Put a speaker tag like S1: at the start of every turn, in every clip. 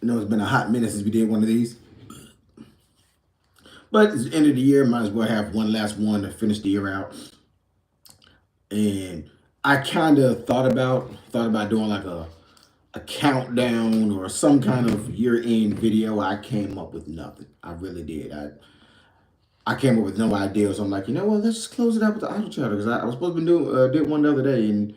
S1: I know it's been a hot minute since we did one of these. But it's the end of the year, might as well have one last one to finish the year out. And I kind of thought about doing like a countdown or some kind of year end video. I came up with nothing. I really did. I came up with no idea. So I'm like, you know what? Let's just close it out with the auto chatter because I was supposed to be did one the other day and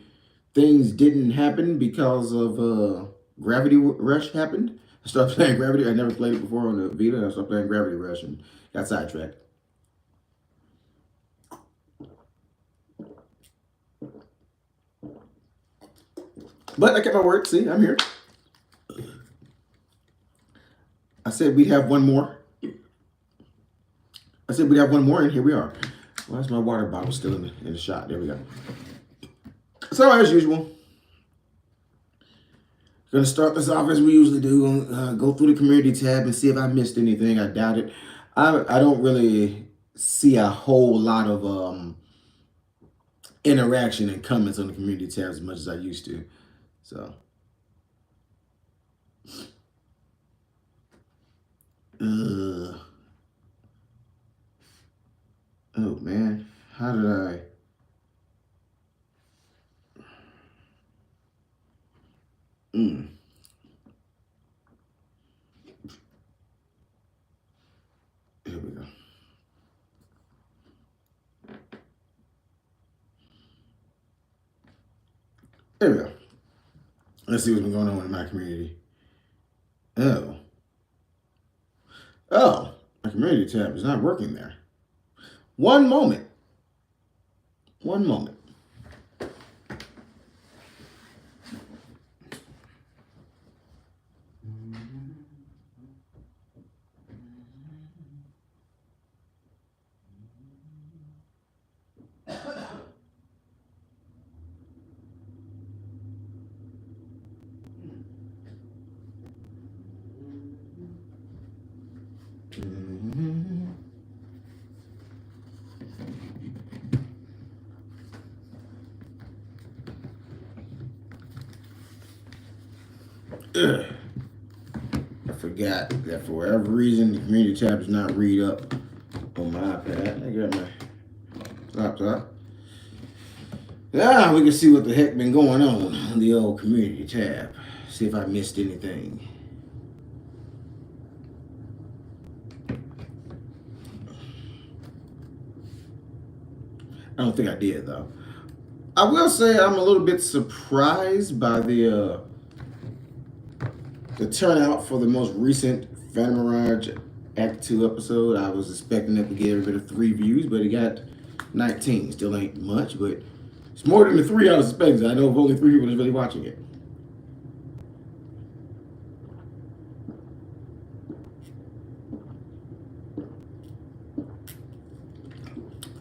S1: things didn't happen because of Gravity Rush happened. I started playing Gravity. I never played it before on the Vita. I started playing Gravity Rush and got sidetracked. But I kept my word. See, I'm here. I said we'd have one more. And here we are. Why is my water bottle still in the shot? There we go. So, as usual, going to start this off as we usually do. Go through the community tab and see if I missed anything. I doubt it. I don't really see a whole lot of interaction and comments on the community tab as much as I used to. So, oh man, how did I? Here we go. There we go. Let's see what's been going on in my community. Oh, my community tab is not working there. One moment. I forgot that for whatever reason the community tab does not read up on my iPad. I got my laptop. We can see what the heck been going on the old community tab. See if I missed anything. I don't think I did though. I will say I'm a little bit surprised by the turnout for the most recent Phantom Mirage Act 2 episode. I was expecting it to get a bit of 3 views, but it got 19. Still ain't much, but it's more than the 3 I was expecting. I know of only 3 people that's really watching it.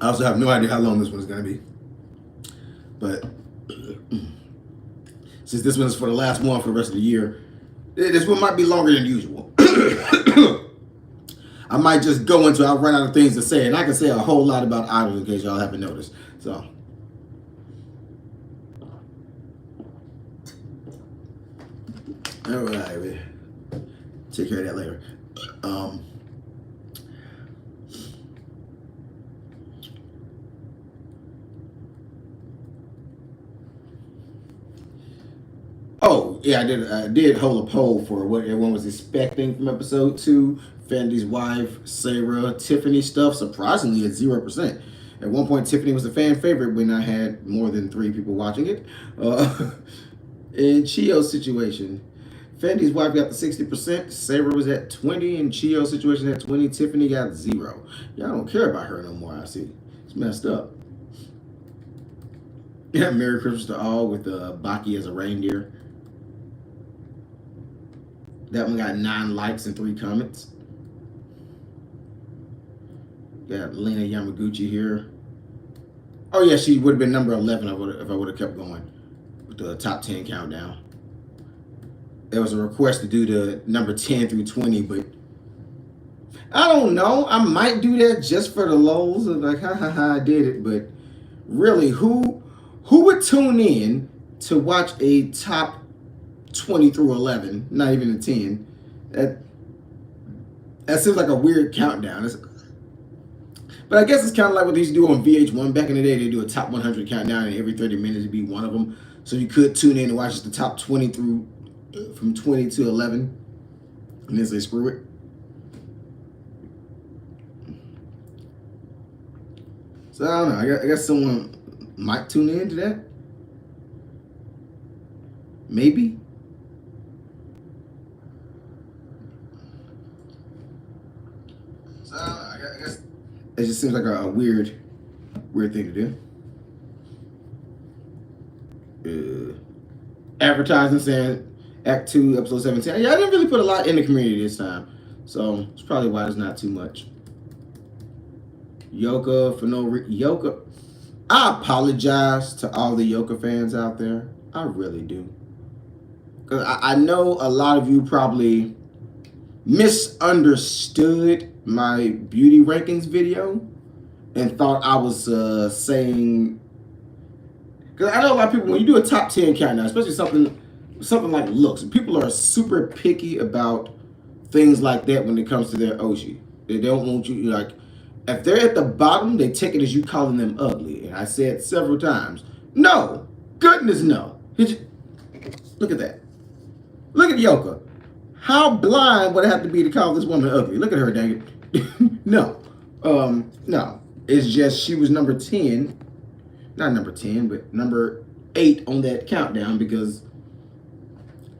S1: I also have no idea how long this one is going to be. But since this one is for the last one for the rest of the year, this one might be longer than usual. I might just go into, I'll run out of things to say, and I can say a whole lot about idols in case y'all haven't noticed. So, all right, we'll take care of that later. Oh, yeah, I did hold a poll for what everyone was expecting from episode 2. Fendi's wife, Sarah, Tiffany stuff, surprisingly at 0%. At one point, Tiffany was a fan favorite when I had more than 3 people watching it. In Chio's situation, Fendi's wife got the 60%, Sarah was at 20, and Chio's situation at 20, Tiffany got 0. Y'all don't care about her no more, I see. It's messed up. Yeah, Merry Christmas to all with Baki as a reindeer. That one got 9 likes and 3 comments. Got Lena Yamaguchi here. Oh yeah, she would have been number 11 if I would have kept going with the top 10 countdown. There was a request to do the number 10 through 20, but I don't know. I might do that just for the lulz of like, I did it. But really, who would tune in to watch a top 20 through 11, not even a 10, That that seems like a weird countdown. But I guess it's kind of like what they used to do on VH1 back in the day. They do a top 100 countdown, and every 30 minutes would be one of them. So you could tune in and watch the top 20 through from 20 to 11, and then say screw it. So I don't know. I guess someone might tune in to that. Maybe. So I don't know. I guess it just seems like a weird thing to do. Advertising saying Act 2, Episode 17. Yeah, I didn't really put a lot in the community this time. So it's probably why there's not too much. Yoka for no Yoka. I apologize to all the Yoka fans out there. I really do. Because I know a lot of you probably misunderstood my beauty rankings video and thought I was saying, because I know a lot of people, when you do a top 10 countdown, especially something like looks, people are super picky about things like that when it comes to their Oshi. They don't want you, like, if they're at the bottom, they take it as you calling them ugly. And I said several times, no, goodness no. Look at that. Look at Yoka. How blind would I have to be to call this woman ugly? Look at her, dang it. No. No. It's just she was number 10. Not number 10, but number 8 on that countdown because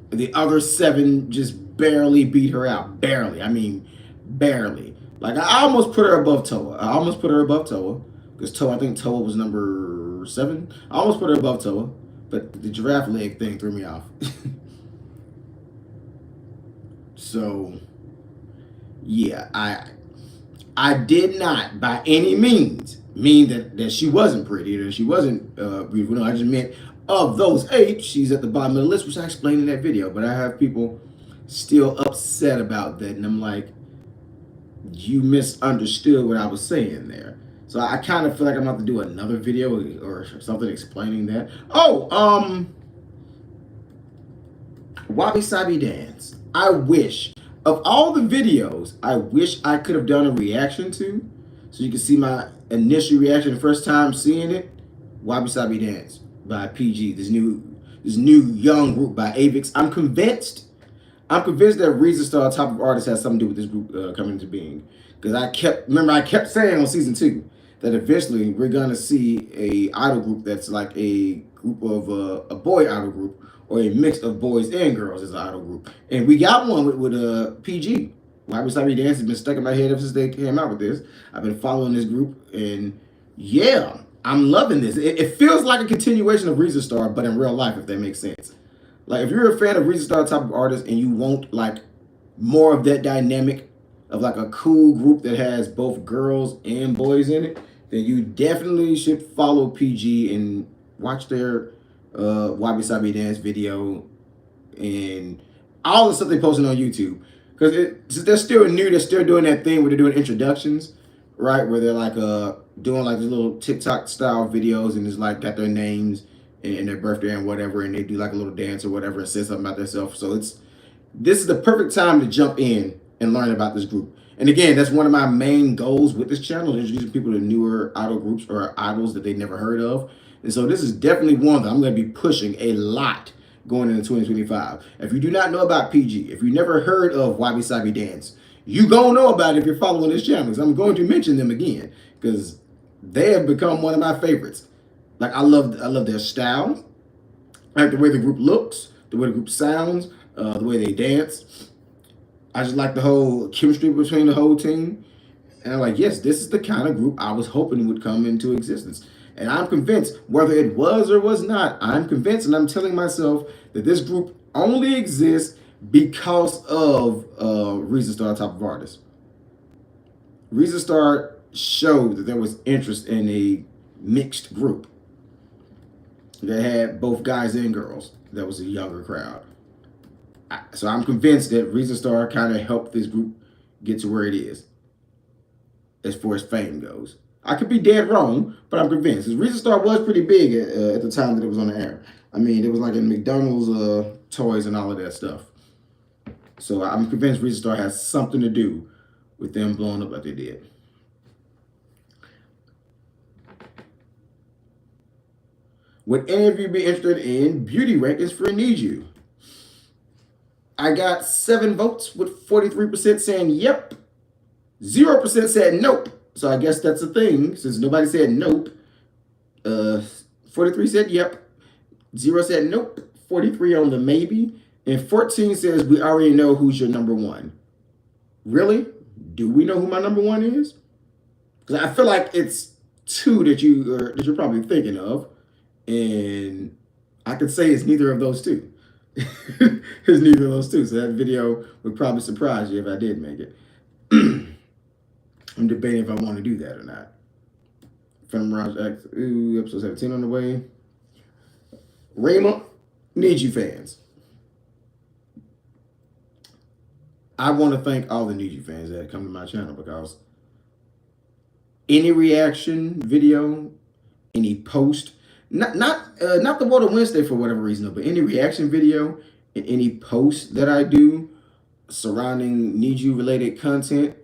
S1: the other 7 just barely beat her out. Barely. I mean, barely. Like, I almost put her above Toa. Because I think Toa was number 7. I almost put her above Toa. But the giraffe leg thing threw me off. So, yeah, I did not by any means mean that she wasn't pretty, that she wasn't beautiful. No, I just meant of those 8, she's at the bottom of the list, which I explained in that video. But I have people still upset about that, and I'm like, you misunderstood what I was saying there. So I kind of feel like I'm about to do another video or something explaining that. Oh, Wabi Sabi Dance. I wish, of all the videos, I wish I could have done a reaction to, so you can see my initial reaction the first time seeing it. Wabi Sabi Dance by PG, this new young group by Avix. I'm convinced that Reason Star Top of Artists has something to do with this group coming into being. Because I kept saying on season 2 that eventually we're gonna see a idol group that's like a group of a boy idol group, or a mix of boys and girls as an idol group. And we got one with PG. Wabi Sabi Dance has been stuck in my head ever since they came out with this. I've been following this group, and yeah, I'm loving this. It feels like a continuation of Reason Star, but in real life, if that makes sense. Like, if you're a fan of Reason Star Top of Artists and you want like more of that dynamic of like a cool group that has both girls and boys in it, then you definitely should follow PG and watch their Wabi Sabi Dance video and all the stuff they posted on YouTube. Because they're still new, they're still doing that thing where they're doing introductions, right? Where they're like doing like these little TikTok style videos and it's like got their names and their birthday and whatever, and they do like a little dance or whatever and say something about themselves. So this is the perfect time to jump in and learn about this group. And again, that's one of my main goals with this channel, introducing people to newer idol groups or idols that they never heard of. And so this is definitely one that I'm going to be pushing a lot going into 2025. If you do not know about PG, if you never heard of Wabi Sabi Dance, you gonna know about it if you're following this channel, because I'm going to mention them again because they have become one of my favorites. Like, I love their style, I like the way the group looks, the way the group sounds, the way they dance. I just like the whole chemistry between the whole team. And I'm like, yes, this is the kind of group I was hoping would come into existence. And I'm convinced, whether it was or was not, I'm convinced, and I'm telling myself that this group only exists because of Reason Star Top of Artists. Reason Star showed that there was interest in a mixed group that had both guys and girls. That was a younger crowd. So I'm convinced that Reason Star kind of helped this group get to where it is as far as fame goes. I could be dead wrong, but I'm convinced. Reason Star was pretty big at the time that it was on the air. I mean, it was like in McDonald's toys and all of that stuff. So I'm convinced Reason Star has something to do with them blowing up like they did. Would any of you be interested in beauty rankings for Need You? I got 7 votes with 43% saying yep. 0% said nope. So I guess that's a thing. Since nobody said nope. 43 said yep. 0 said nope. 43 on the maybe. And 14 says we already know who's your number one. Really? Do we know who my number one is? Because I feel like it's 2 that you're probably thinking of. And I could say it's neither of those 2. It's neither of those 2. So that video would probably surprise you if I did make it. I'm debating if I want to do that or not. From Mirage X, episode 17 on the way. Rayma, Need You fans. I want to thank all the Need You fans that come to my channel, because any reaction video, any post, not the Water Wednesday for whatever reason, but any reaction video and any post that I do surrounding Need You related content,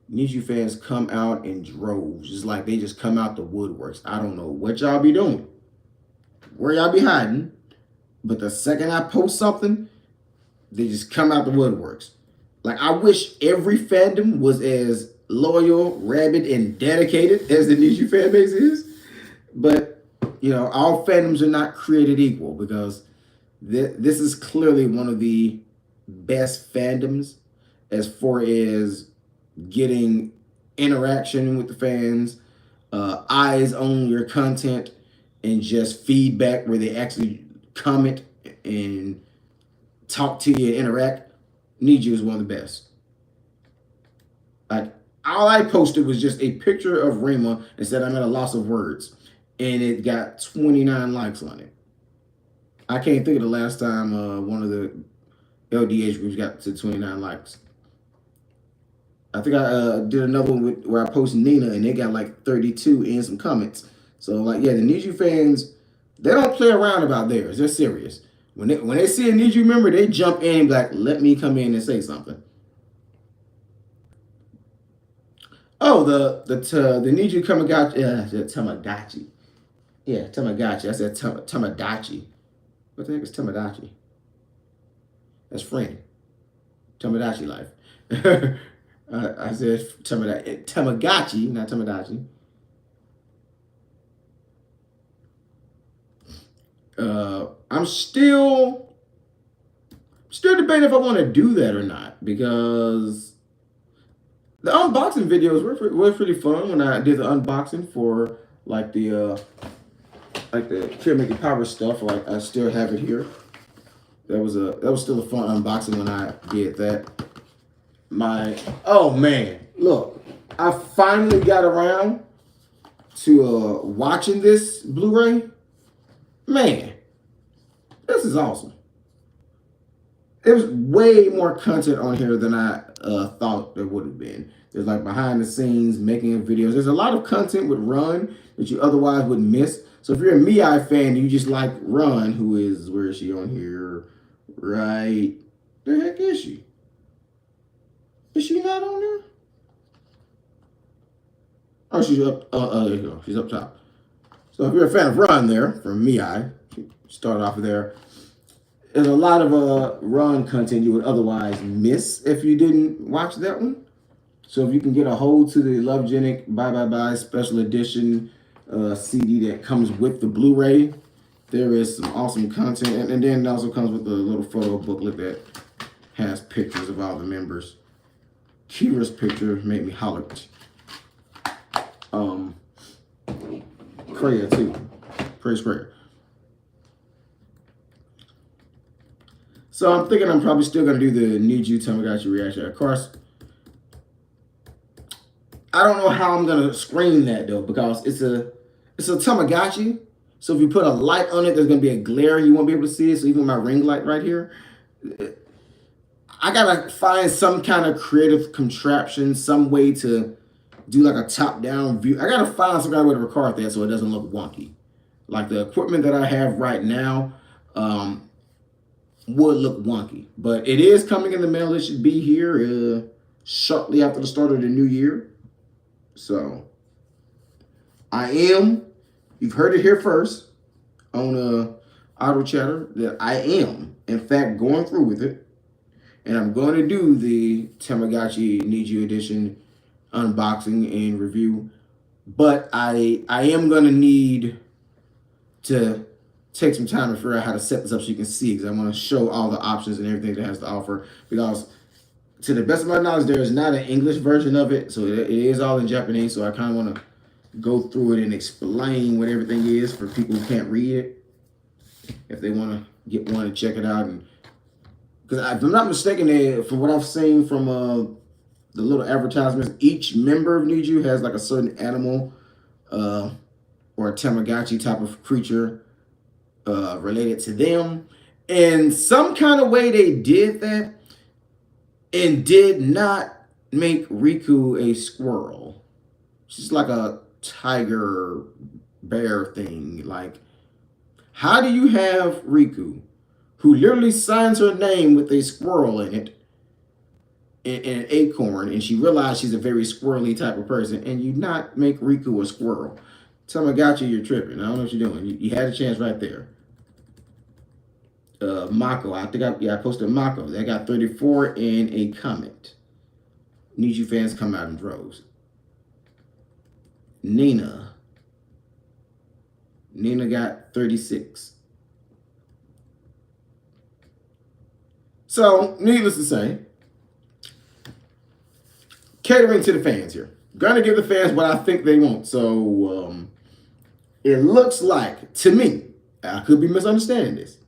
S1: Need You fans come out in droves. It's like they just come out the woodworks. I don't know what y'all be doing, where y'all be hiding, but the second I post something, they just come out the woodworks. Like, I wish every fandom was as loyal, rabid, and dedicated as the Need You fan base is. But, you know, all fandoms are not created equal, because this is clearly one of the best fandoms as far as getting interaction with the fans, eyes on your content, and just feedback where they actually comment and talk to you and interact. Need You is one of the best. Like, all I posted was just a picture of Rayma and said I'm at a loss of words, and it got 29 likes on it. I can't think of the last time one of the LDH groups got to 29 likes. I think I did another one where I posted Nina, and they got like 32 and some comments. So, like, yeah, the Need You fans, they don't play around about theirs. They're serious. When they see a Need You member, they jump in and be like, let me come in and say something. Oh, the Need You Tamagotchi. Yeah, Tamagotchi. I said Tamagotchi. What the heck is Tamagotchi? That's friend. Tamagotchi life. I said Tamagotchi, not Tamagotchi. I'm still debating if I want to do that or not, because the unboxing videos were pretty fun when I did the unboxing for like the Karen Making Power stuff. Like, I still have it here. That was still a fun unboxing when I did that. Oh man, look, I finally got around to watching this Blu-ray. Man, this is awesome. There's way more content on here than I thought there would have been. There's like behind the scenes, making of videos. There's a lot of content with Run that you otherwise would miss. So if you're a Miai fan, you just like Run, where is she on here? Right. The heck is she? Is she not on there? Oh, she's up. There you go. She's up top. So if you're a fan of Run there, from Miai, start off there. There's a lot of Run content you would otherwise miss if you didn't watch that one. So if you can get a hold to the Love Genic Bye Bye Bye special edition CD that comes with the Blu-ray, there is some awesome content. And then it also comes with a little photo booklet that has pictures of all the members. Kira's picture made me holler. Kreia too. Praise Kreia. So I'm thinking I'm probably still gonna do the Need You Tamagotchi reaction. Of course, I don't know how I'm gonna screen that though, because it's a Tamagotchi. So if you put a light on it, there's gonna be a glare. You won't be able to see it. So even my ring light right here, I gotta find some kind of creative contraption, some way to do like a top-down view. I gotta find some kind of way to record that so it doesn't look wonky. Like the equipment that I have right now, would look wonky. But it is coming in the mail. It should be here shortly after the start of the new year. So you've heard it here first on Auto Chatter, that I am, in fact, going through with it. And I'm going to do the Tamagotchi Need You Edition unboxing and review. But I am going to need to take some time to figure out how to set this up so you can see, because I want to show all the options and everything that it has to offer. Because to the best of my knowledge, there is not an English version of it. So it is all in Japanese. So I kind of want to go through it and explain what everything is for people who can't read it, if they want to get one and check it out. And because if I'm not mistaken, from what I've seen from the little advertisements, each member of Need You has like a certain animal or a Tamagotchi type of creature related to them. And some kind of way they did that and did not make Riku a squirrel. She's like a tiger bear thing. Like, how do you have Riku, who literally signs her name with a squirrel in it, and an acorn, and she realized she's a very squirrely type of person, and you not make Riku a squirrel? Tamagotchi, you're tripping. I don't know what you're doing. You had a chance right there. Mako, I think I posted Mako. They got 34 in a comment. Need You fans come out in droves. Nina got 36. So, needless to say, catering to the fans here. Gonna give the fans what I think they want. So, it looks like, to me, I could be misunderstanding this,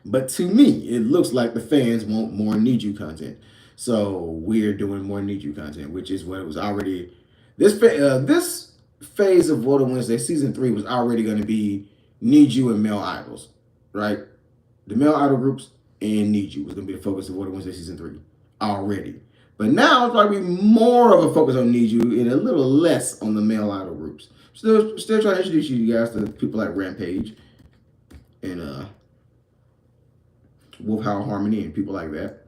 S1: but to me, it looks like the fans want more Need You content. So, we're doing more Need You content, which is what it was already. This phase of Voter Wednesday, season 3, was already going to be Need You and male idols, right? The male idol groups and Need You was going to be the focus of Voter Wednesday season 3 already. But now it's probably more of a focus on Need You and a little less on the male idol groups. Still trying to introduce you guys to people like Rampage and Wolf Howl Harmony and people like that.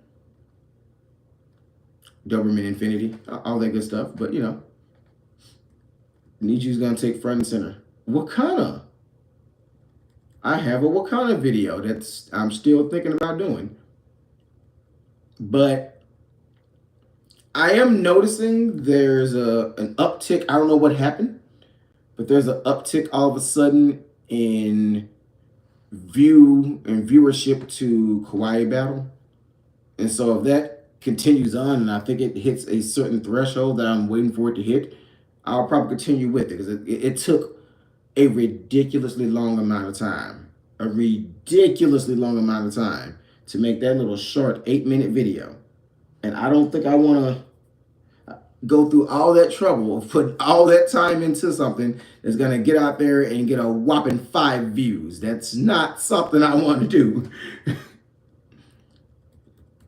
S1: Doberman Infinity, all that good stuff. But, you know, Need You's gonna take front and center. Wakana. I have a Wakana video that's I'm still thinking about doing. But I am noticing there's an uptick. I don't know what happened, but there's an uptick all of a sudden in viewership to Kawaii Battle. And so if that continues on, and I think it hits a certain threshold that I'm waiting for it to hit, I'll probably continue with it, because it took a ridiculously long amount of time. A ridiculously long amount of time to make that little short 8-minute video. And I don't think I want to go through all that trouble of putting all that time into something that's going to get out there and get a whopping 5 views. That's not something I want to do.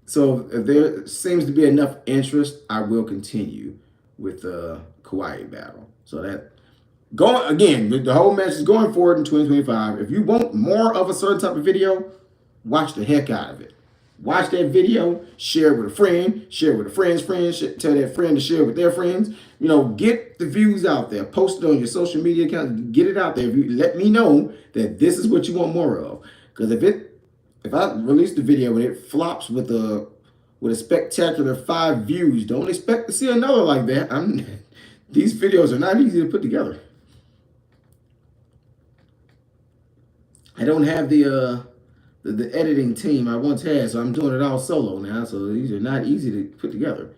S1: So if there seems to be enough interest, I will continue with Kawaii Battle. So that going again, the whole message is going forward in 2025. If you want more of a certain type of video, watch the heck out of it. Watch that video, share it with a friend, share it with a friend's friend, tell that friend to share it with their friends. You know, get the views out there. Post it on your social media account. Get it out there. If you let me know that this is what you want more of. Because if I release the video and it flops with a spectacular 5 views, don't expect to see another like that. These videos are not easy to put together. I don't have the editing team I once had, so I'm doing it all solo now. So these are not easy to put together.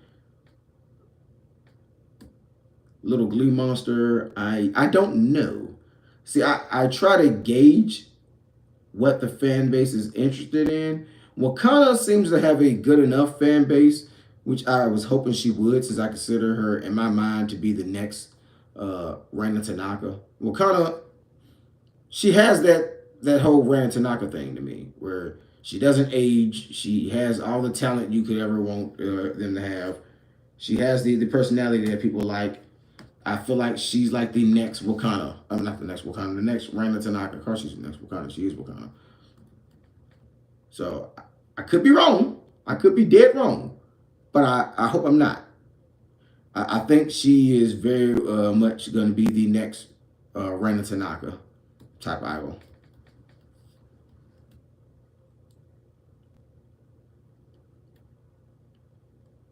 S1: Little Glee Monster, I don't know. See, I try to gauge what the fan base is interested in. Wakana seems to have a good enough fan base, which I was hoping she would, since I consider her, in my mind, to be the next Raina Tanaka. Wakana, she has that whole Raina Tanaka thing to me, where she doesn't age. She has all the talent you could ever want them to have. She has the personality that people like. I feel like she's like the next Wakana. I'm not the next Wakana, the next Raina Tanaka. Of course, she's the next Wakana. She is Wakana. So I could be wrong. I could be dead wrong, but I hope I'm not. I think she is very much going to be the next Reina Tanaka type idol.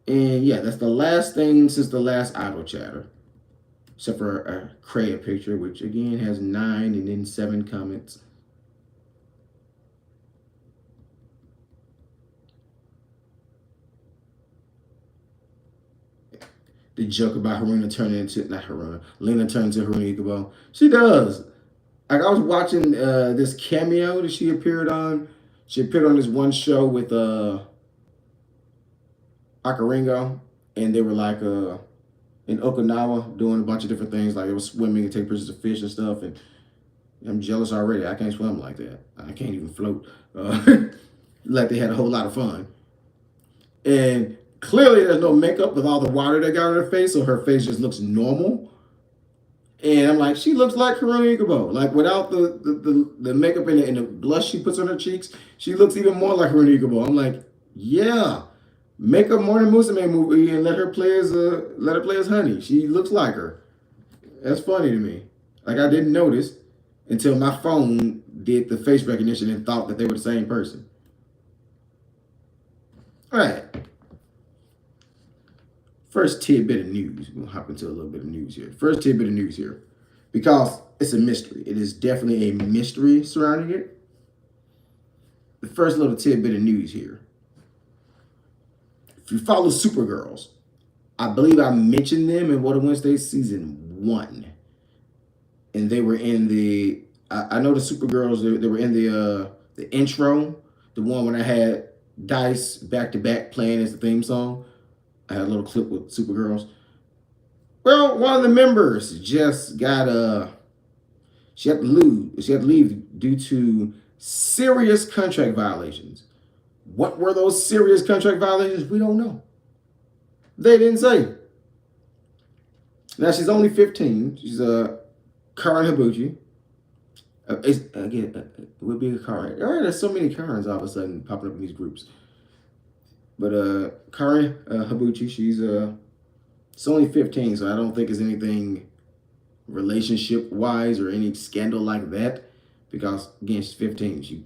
S1: And yeah, that's the last thing since the last idol chatter. Except for a Kreia picture, which again has 9 and then 7 comments. The joke about Haruna turning into, not Haruna, Lena turns into Haruna Ikubo. She does. Like I was watching this cameo that she appeared on. She appeared on this one show with Akaringo, and they were like in Okinawa doing a bunch of different things. Like they were swimming and taking pictures of fish and stuff. And I'm jealous already. I can't swim like that. I can't even float. Like they had a whole lot of fun. And clearly there's no makeup with all the water they got on her face, so her face just looks normal. And I'm like, she looks like Haruna Ikubo. Like without the makeup and the blush she puts on her cheeks, she looks even more like Haruna Ikubo. I'm like, yeah. Make a Morning Musume movie and let her play as Honey. She looks like her. That's funny to me. Like I didn't notice until my phone did the face recognition and thought that they were the same person. All right. First tidbit of news. We'll hop into a little bit of news here. First tidbit of news here. Because it's a mystery. It is definitely a mystery surrounding it. The first little tidbit of news here. If you follow Supergirls, I believe I mentioned them in What a Wednesday season 1. And they were in the, I know the Supergirls, they were in the intro, the one when I had Dice back-to-back playing as the theme song. I had a little clip with Supergirls. Well, one of the members just got she had to leave due to serious contract violations. What were those serious contract violations? We don't know. They didn't say. Now she's only 15. She's Karen Habuchi. It would be a Karen. There's so many Karens all of a sudden popping up in these groups. But Karen Habuchi, she's only 15, so I don't think it's anything relationship wise or any scandal like that. Because again, she's 15. She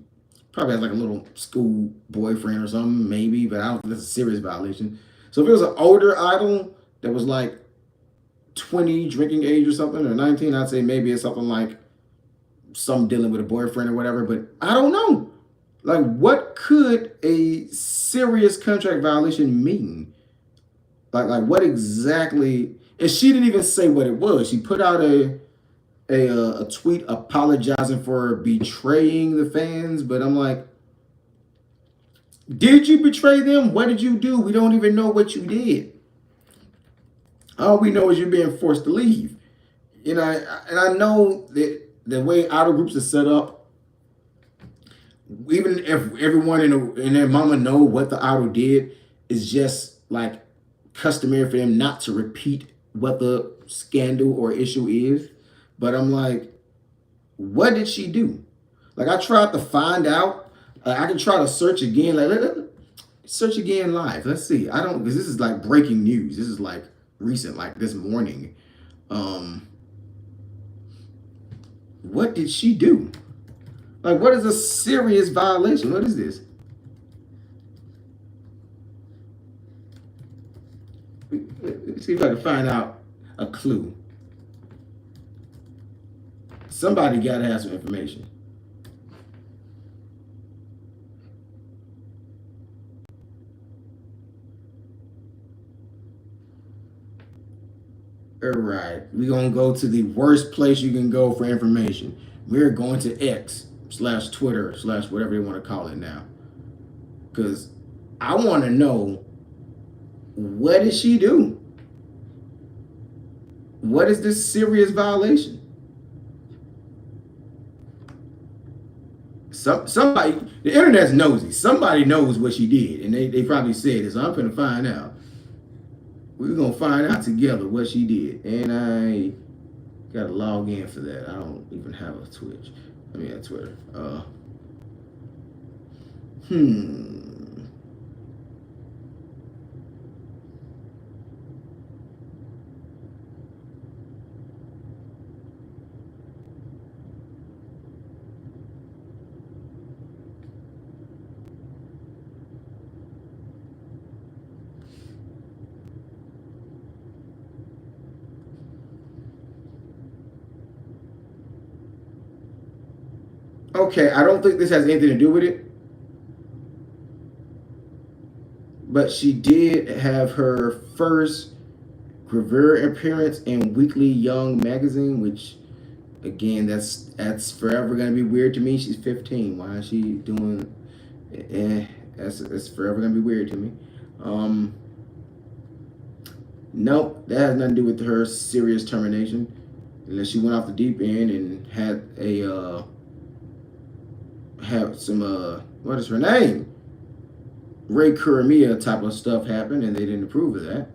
S1: probably has like a little school boyfriend or something, maybe, but I don't think that's a serious violation. So if it was an older idol that was like 20 drinking age or something, or 19, I'd say maybe it's something like some dealing with a boyfriend or whatever, but I don't know. Like, what could a serious contract violation mean? Like what exactly? And she didn't even say what it was. She put out a tweet apologizing for betraying the fans, but I'm like, did you betray them? What did you do? We don't even know what you did. All we know is you're being forced to leave. You know, and I know that the way idol groups are set up, even if everyone in their mama know what the idol did, is just like customary for them not to repeat what the scandal or issue is. But I'm like, what did she do? Like I tried to find out. I can try to search again. Like search again live. Let's see. I don't, because this is like breaking news. This is like recent, like this morning. What did she do? Like, what is a serious violation? What is this? Let's see if I can find out a clue. Somebody got to have some information. All right, we're going to go to the worst place you can go for information. We're going to X/Twitter/ whatever you want to call it now. Because I want to know, what did she do? What is this serious violation? Somebody, the internet's nosy. Somebody knows what she did, and they probably said this. So I'm going to find out. We're going to find out together what she did. And I got to log in for that. I don't even have a Twitch. I mean, a Twitter. Hmm. Okay, I don't think this has anything to do with it, but she did have her first gravure appearance in Weekly Young magazine, which again, that's forever gonna be weird to me. She's 15. Why is she doing? That's forever gonna be weird to me. Um, nope, that has nothing to do with her serious termination, unless she went off the deep end and had some what is her name? Ray Kuramiya type of stuff happen, and they didn't approve of that.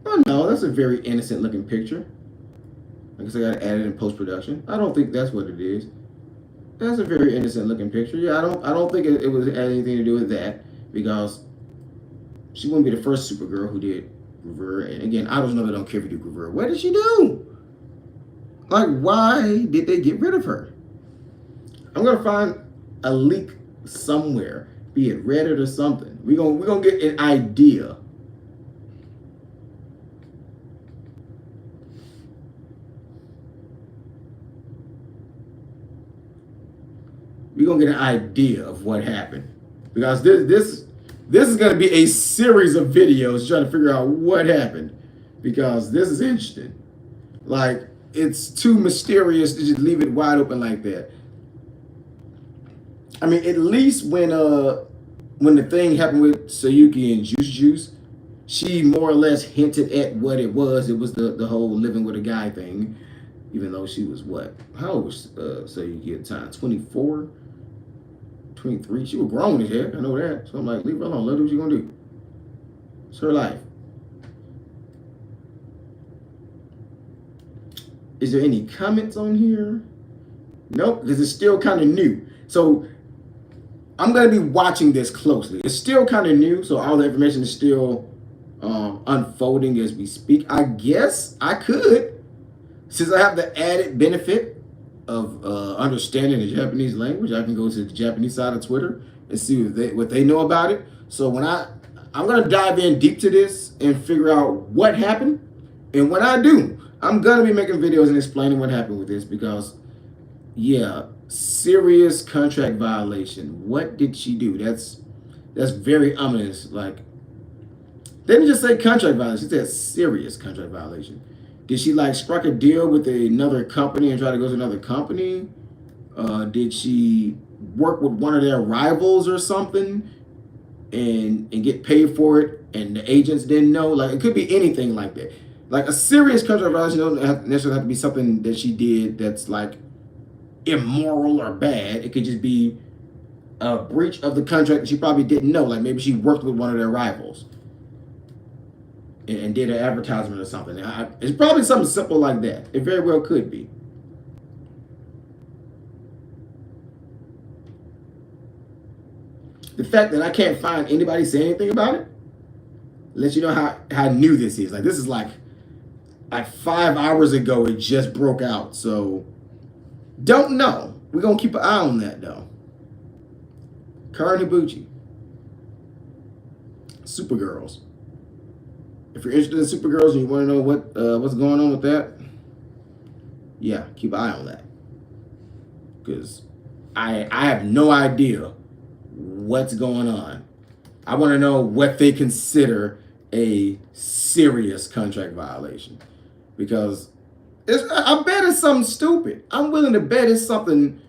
S1: Oh no, that's a very innocent looking picture. I guess I got to add it in post production. I don't think that's what it is. That's a very innocent looking picture. Yeah, I don't think it was had anything to do with that because she wouldn't be the first Supergirl who did Gravure. And again, I don't know. They don't care if you do Gravure. What did she do? Like, why did they get rid of her? I'm gonna find a leak somewhere, be it Reddit or something. We gonna get an idea. We're gonna get an idea of what happened because this is gonna be a series of videos trying to figure out what happened because this is interesting. Like it's too mysterious to just leave it wide open like that. I mean, at least when the thing happened with Sayuki and Juice Juice, she more or less hinted at what it was. It was the whole living with a guy thing, even though she was what? How old was Sayuki at the time? 24, 23. She was grown as hell. I know that. So I'm like, leave her alone. Let her do what she gonna do. It's her life. Is there any comments on here? Nope, because it's still kind of new. So I'm gonna be watching this closely. It's still kind of new, so all the information is still unfolding as we speak. I guess I could, since I have the added benefit of understanding the Japanese language, I can go to the Japanese side of Twitter and see what they know about it. So I'm gonna dive in deep to this and figure out what happened, and when I do, I'm gonna be making videos and explaining what happened with this because, yeah, serious contract violation. What did she do? That's very ominous. Like, they didn't just say contract violation; she said serious contract violation. Did she like strike a deal with another company and try to go to another company? Did she work with one of their rivals or something and get paid for it and the agents didn't know? Like, it could be anything like that. Like a serious contract violation doesn't necessarily have to be something that she did that's like immoral or bad. It could just be a breach of the contract that she probably didn't know. Like maybe she worked with one of their rivals and did an advertisement or something. It's probably something simple like that. It very well could be. The fact that I can't find anybody saying anything about it lets you know how new this is. Like this is like 5 hours ago it just broke out. So don't know. We're gonna keep an eye on that though. Karen Habuchi. Supergirls. If you're interested in Supergirls and you want to know what's going on with that, yeah, keep an eye on that. Because I have no idea what's going on. I want to know what they consider a serious contract violation. Because I bet it's something stupid. I'm willing to bet it's some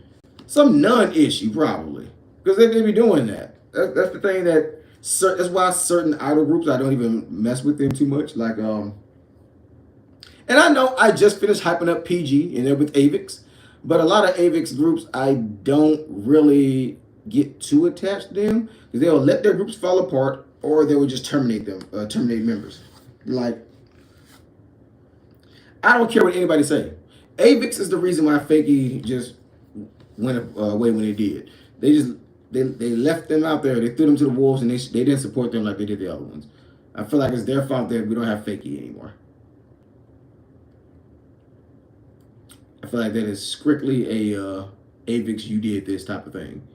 S1: non-issue probably. Because they be doing that. That's the thing that's why certain idol groups I don't even mess with them too much. Like and I know I just finished hyping up PG and they're with Avix, but a lot of Avix groups I don't really get too attached to them because they'll let their groups fall apart or they will just terminate members. Like, I don't care what anybody say. Avix is the reason why Fakey just went away when they did. They just they left them out there. They threw them to the wolves, and they didn't support them like they did the other ones. I feel like it's their fault that we don't have Fakey anymore. I feel like that is strictly a Avix, you did this type of thing.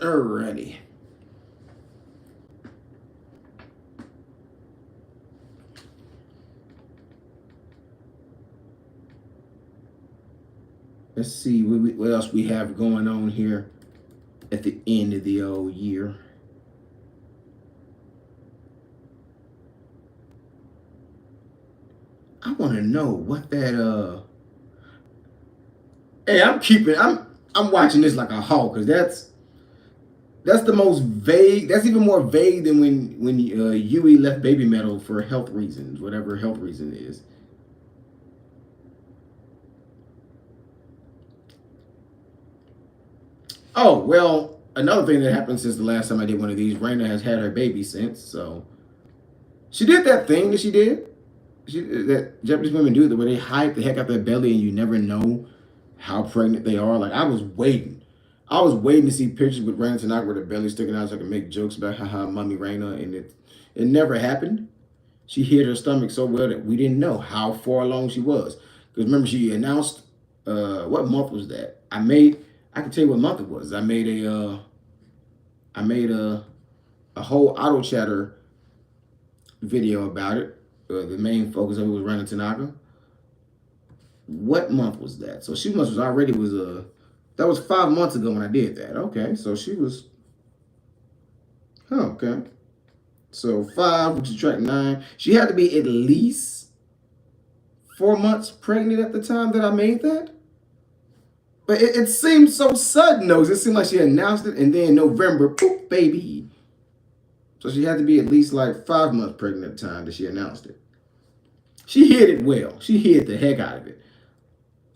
S1: Alrighty. Let's see what else we have going on here at the end of the old year. I want to know what that Hey, I'm watching this like a hawk because that's the most vague. That's even more vague than when Yui left Baby Metal for health reasons, whatever health reason is. Oh well, another thing that happened since the last time I did one of these, Raina has had her baby since, so she did that thing that she did. That Japanese women do, where they hide the heck out their belly and you never know how pregnant they are. Like I was waiting to see pictures with Raina Tanaka with her belly sticking out so I could make jokes about haha mommy Raina, and it never happened. She hid her stomach so well that we didn't know how far along she was. Because remember, she announced what month was that? I can tell you what month it was. I made a whole auto chatter video about it. The main focus of it was Raina Tanaka. What month was that? So she must was already that was 5 months ago when I did that. Okay, so she was okay. So 5, which is track 9. She had to be at least 4 months pregnant at the time that I made that. But it seemed so sudden, though. It seemed like she announced it, and then November, poop, baby. So she had to be at least like 5 months pregnant at the time that she announced it. She hid it well. She hid the heck out of it.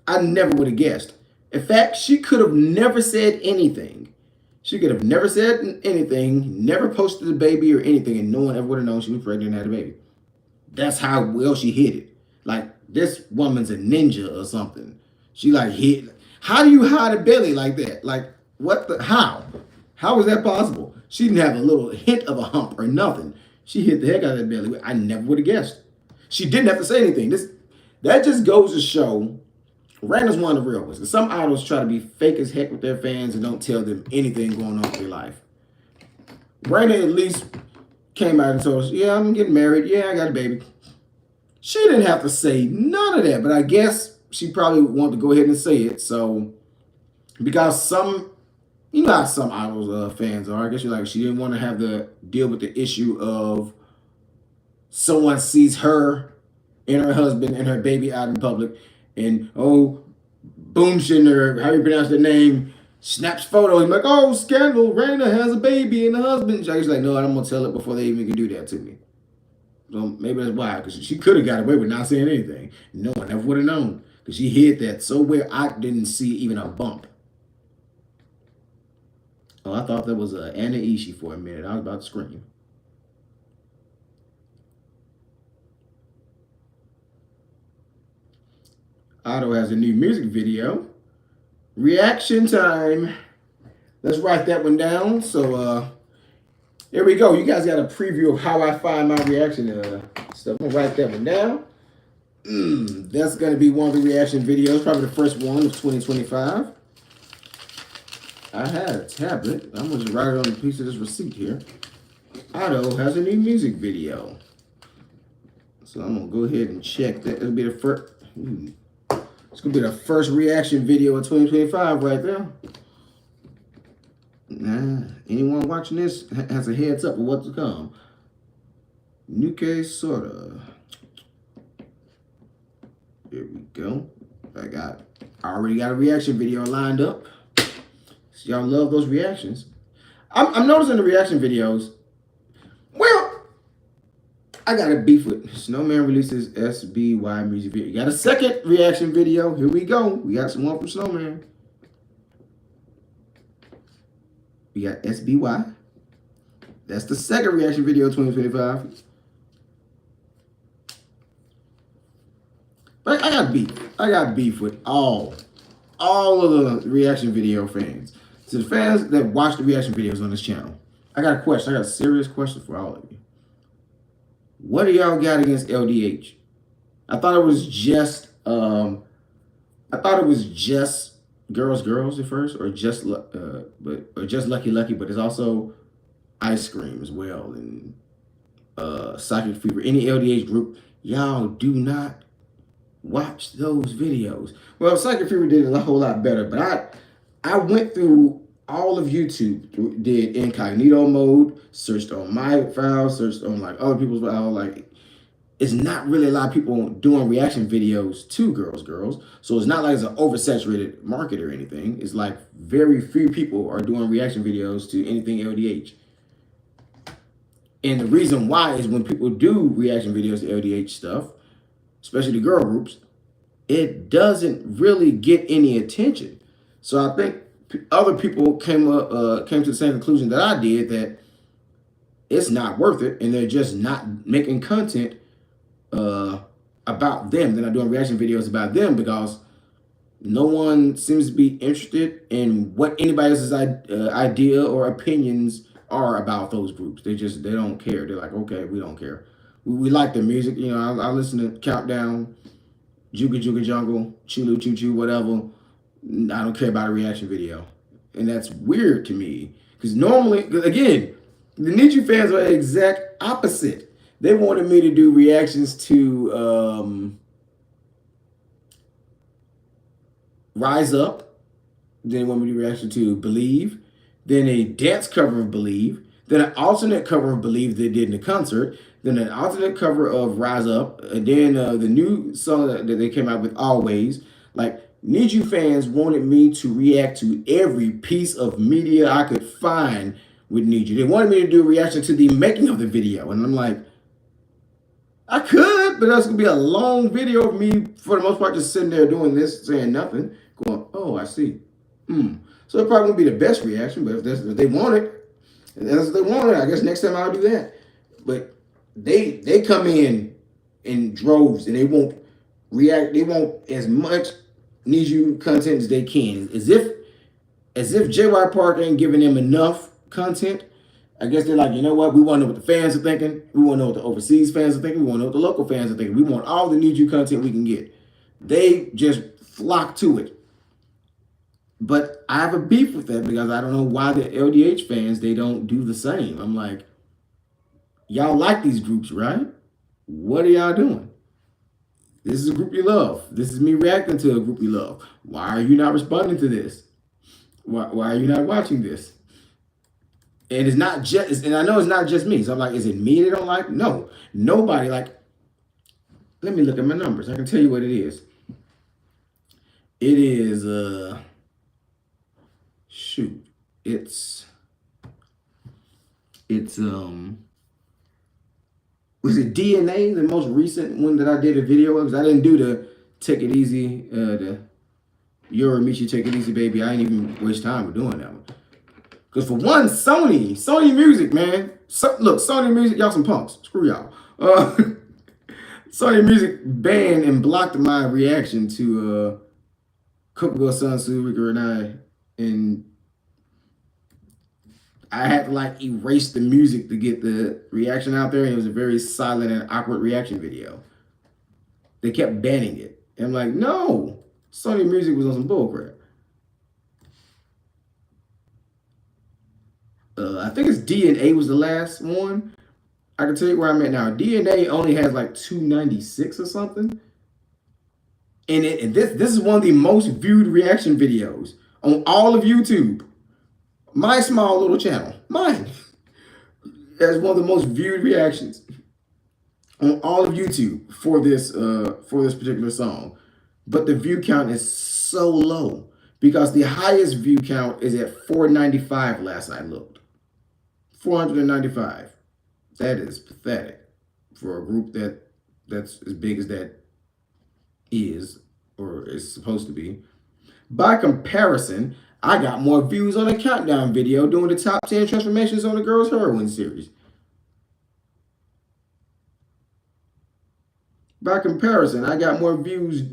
S1: I never would have guessed. In fact, she could have never said anything. She could have never said anything, never posted a baby or anything, and no one ever would have known she was pregnant and had a baby. That's how well she hid it. Like, this woman's a ninja or something. She like hid. How do you hide a belly like that? Like, what the, how? How is that possible? She didn't have a little hint of a hump or nothing. She hid the heck out of that belly. I never would have guessed. She didn't have to say anything. That just goes to show Raina's one of the real ones. Some idols try to be fake as heck with their fans and don't tell them anything going on with their life. Raina at least came out and told us, yeah, I'm getting married. Yeah, I got a baby. She didn't have to say none of that, but I guess she probably wanted to go ahead and say it. So, because you know how some idols fans are. I guess she didn't want to have to deal with the issue of someone sees her and her husband and her baby out in public, and Boomshin, or how you pronounce the name, snaps photos. Like, oh, scandal, Raina has a baby and a husband. She's like, no, I'm gonna tell it before they even can do that to me. So maybe that's why, because she could have got away with not saying anything. No one ever would have known, because she hid that so well I didn't see even a bump. Oh, I thought that was Anna Ishii for a minute. I was about to scream. Otto has a new music video. Reaction time. Let's write that one down. So there we go. You guys got a preview of how I find my reaction stuff. I'm gonna write that one down. That's gonna be one of the reaction videos, probably the first one of 2025. I had a tablet. I'm gonna just write it on a piece of this receipt here. Otto has a new music video. So I'm gonna go ahead and check that. It'll be the first. It's gonna be the first reaction video of 2025 right there. Anyone watching this has a heads up of what's to come. Nuke Sorta. Here we go. I already got a reaction video lined up. So y'all love those reactions. I'm noticing the reaction videos. Well, I got a beef with Snowman releases SBY music video. You got a second reaction video. Here we go. We got some one from Snowman. We got SBY. That's the second reaction video of 2025. But I got beef. I got beef with all of the reaction video fans. So the fans that watch the reaction videos on this channel, I got a question. I got a serious question for all of you. What do y'all got against LDH? I thought it was just girls at first, or just Lucky Lucky, but it's also Ice Cream as well, and Psychic Fever. Any LDH group, y'all do not watch those videos. Well, Psychic Fever did it a whole lot better, but I went through all of YouTube, did incognito mode, searched on my file, searched on like other people's file. Like, it's not really a lot of people doing reaction videos to girls. So it's not like it's an oversaturated market or anything. It's like very few people are doing reaction videos to anything LDH. And the reason why is when people do reaction videos to LDH stuff, especially the girl groups, it doesn't really get any attention. So I think other people came to the same conclusion that I did, that it's not worth it, and they're just not making content about them. They're not doing reaction videos about them because no one seems to be interested in what anybody else's idea or opinions are about those groups. They don't care. They're like, okay, we don't care. We like the music. You know, I listen to Countdown, Juga Juga Jungle, Chulu Choo Choo, whatever. I don't care about a reaction video. And that's weird to me. Because normally, again, the Nichu fans are the exact opposite. They wanted me to do reactions to Rise Up. Then they wanted me to do reaction to Believe. Then a dance cover of Believe. Then an alternate cover of Believe they did in the concert. Then an alternate cover of Rise Up. And then the new song that they came out with, Always. Like, Nichu fans wanted me to react to every piece of media I could find with Nichu. They wanted me to do a reaction to the making of the video. And I'm like, I could, but that's going to be a long video of me, for the most part, just sitting there doing this, saying nothing, going, oh, I see. So it probably won't be the best reaction, but if they want it, and that's what they want it, I guess next time I'll do that. But they come in droves, and they won't react. They want as much Nichu content as they can. As if JY Park ain't giving them enough content. I guess they're like, you know what? We want to know what the fans are thinking. We want to know what the overseas fans are thinking. We want to know what the local fans are thinking. We want all the Nichu content we can get. They just flock to it. But I have a beef with that because I don't know why the LDH fans, they don't do the same. I'm like, y'all like these groups, right? What are y'all doing? This is a group you love. This is me reacting to a group you love. Why are you not responding to this? Why are you not watching this? And it's not just, and I know it's not just me. So I'm like, is it me they don't like? No, nobody. Like, let me look at my numbers. I can tell you what it is. It is, shoot, it's, was it DNA, the most recent one that I did a video of? Because I didn't do the Take It Easy, the Michi Take It Easy, baby. I didn't even waste time with doing that one. Because for one, Sony Music, man. Look, Sony Music, y'all some punks. Screw y'all. Sony Music banned and blocked my reaction to Kokugo Sansu, Rika Renai, and I had to like erase the music to get the reaction out there, and it was a very silent and awkward reaction video. They kept banning it. And I'm like, no, Sony Music was on some bullcrap. I think it's DNA was the last one. I can tell you where I'm at now. DNA only has like 296 or something. And this is one of the most viewed reaction videos on all of YouTube. My small little channel, mine, has one of the most viewed reactions on all of YouTube for this particular song. But the view count is so low because the highest view count is at 495 last I looked. 495. That is pathetic for a group that's as big as that is, or is supposed to be. By comparison, I got more views on a countdown video doing the top 10 transformations on the Girls Heroine series. By comparison, I got more views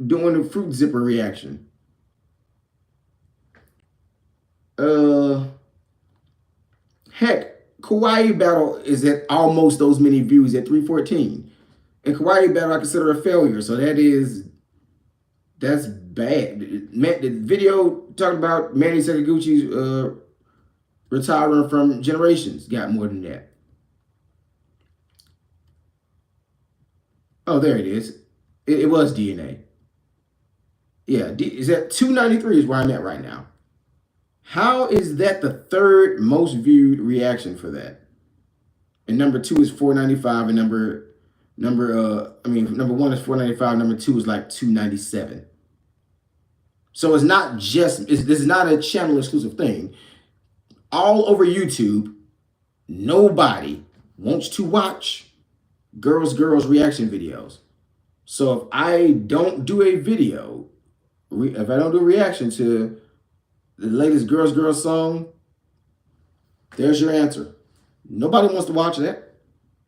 S1: doing the fruit zipper reaction. Uh, Heck, Kawaii Battle is at almost those many views at 314. And Kawaii Battle I consider a failure, so that's bad. The video talking about Manny Sakaguchi's retiring from Generations got more than that. Oh, there it is. It was DNA. Yeah, is that 293 is where I'm at right now. How is that the third most viewed reaction for that? And number 2 is 495, and number one is 495, number 2 is like 297. So it's not just this is not a channel exclusive thing. All over YouTube, nobody wants to watch girls reaction videos. So if I don't do a video, if I don't do a reaction to the latest girls song, there's your answer. Nobody wants to watch that.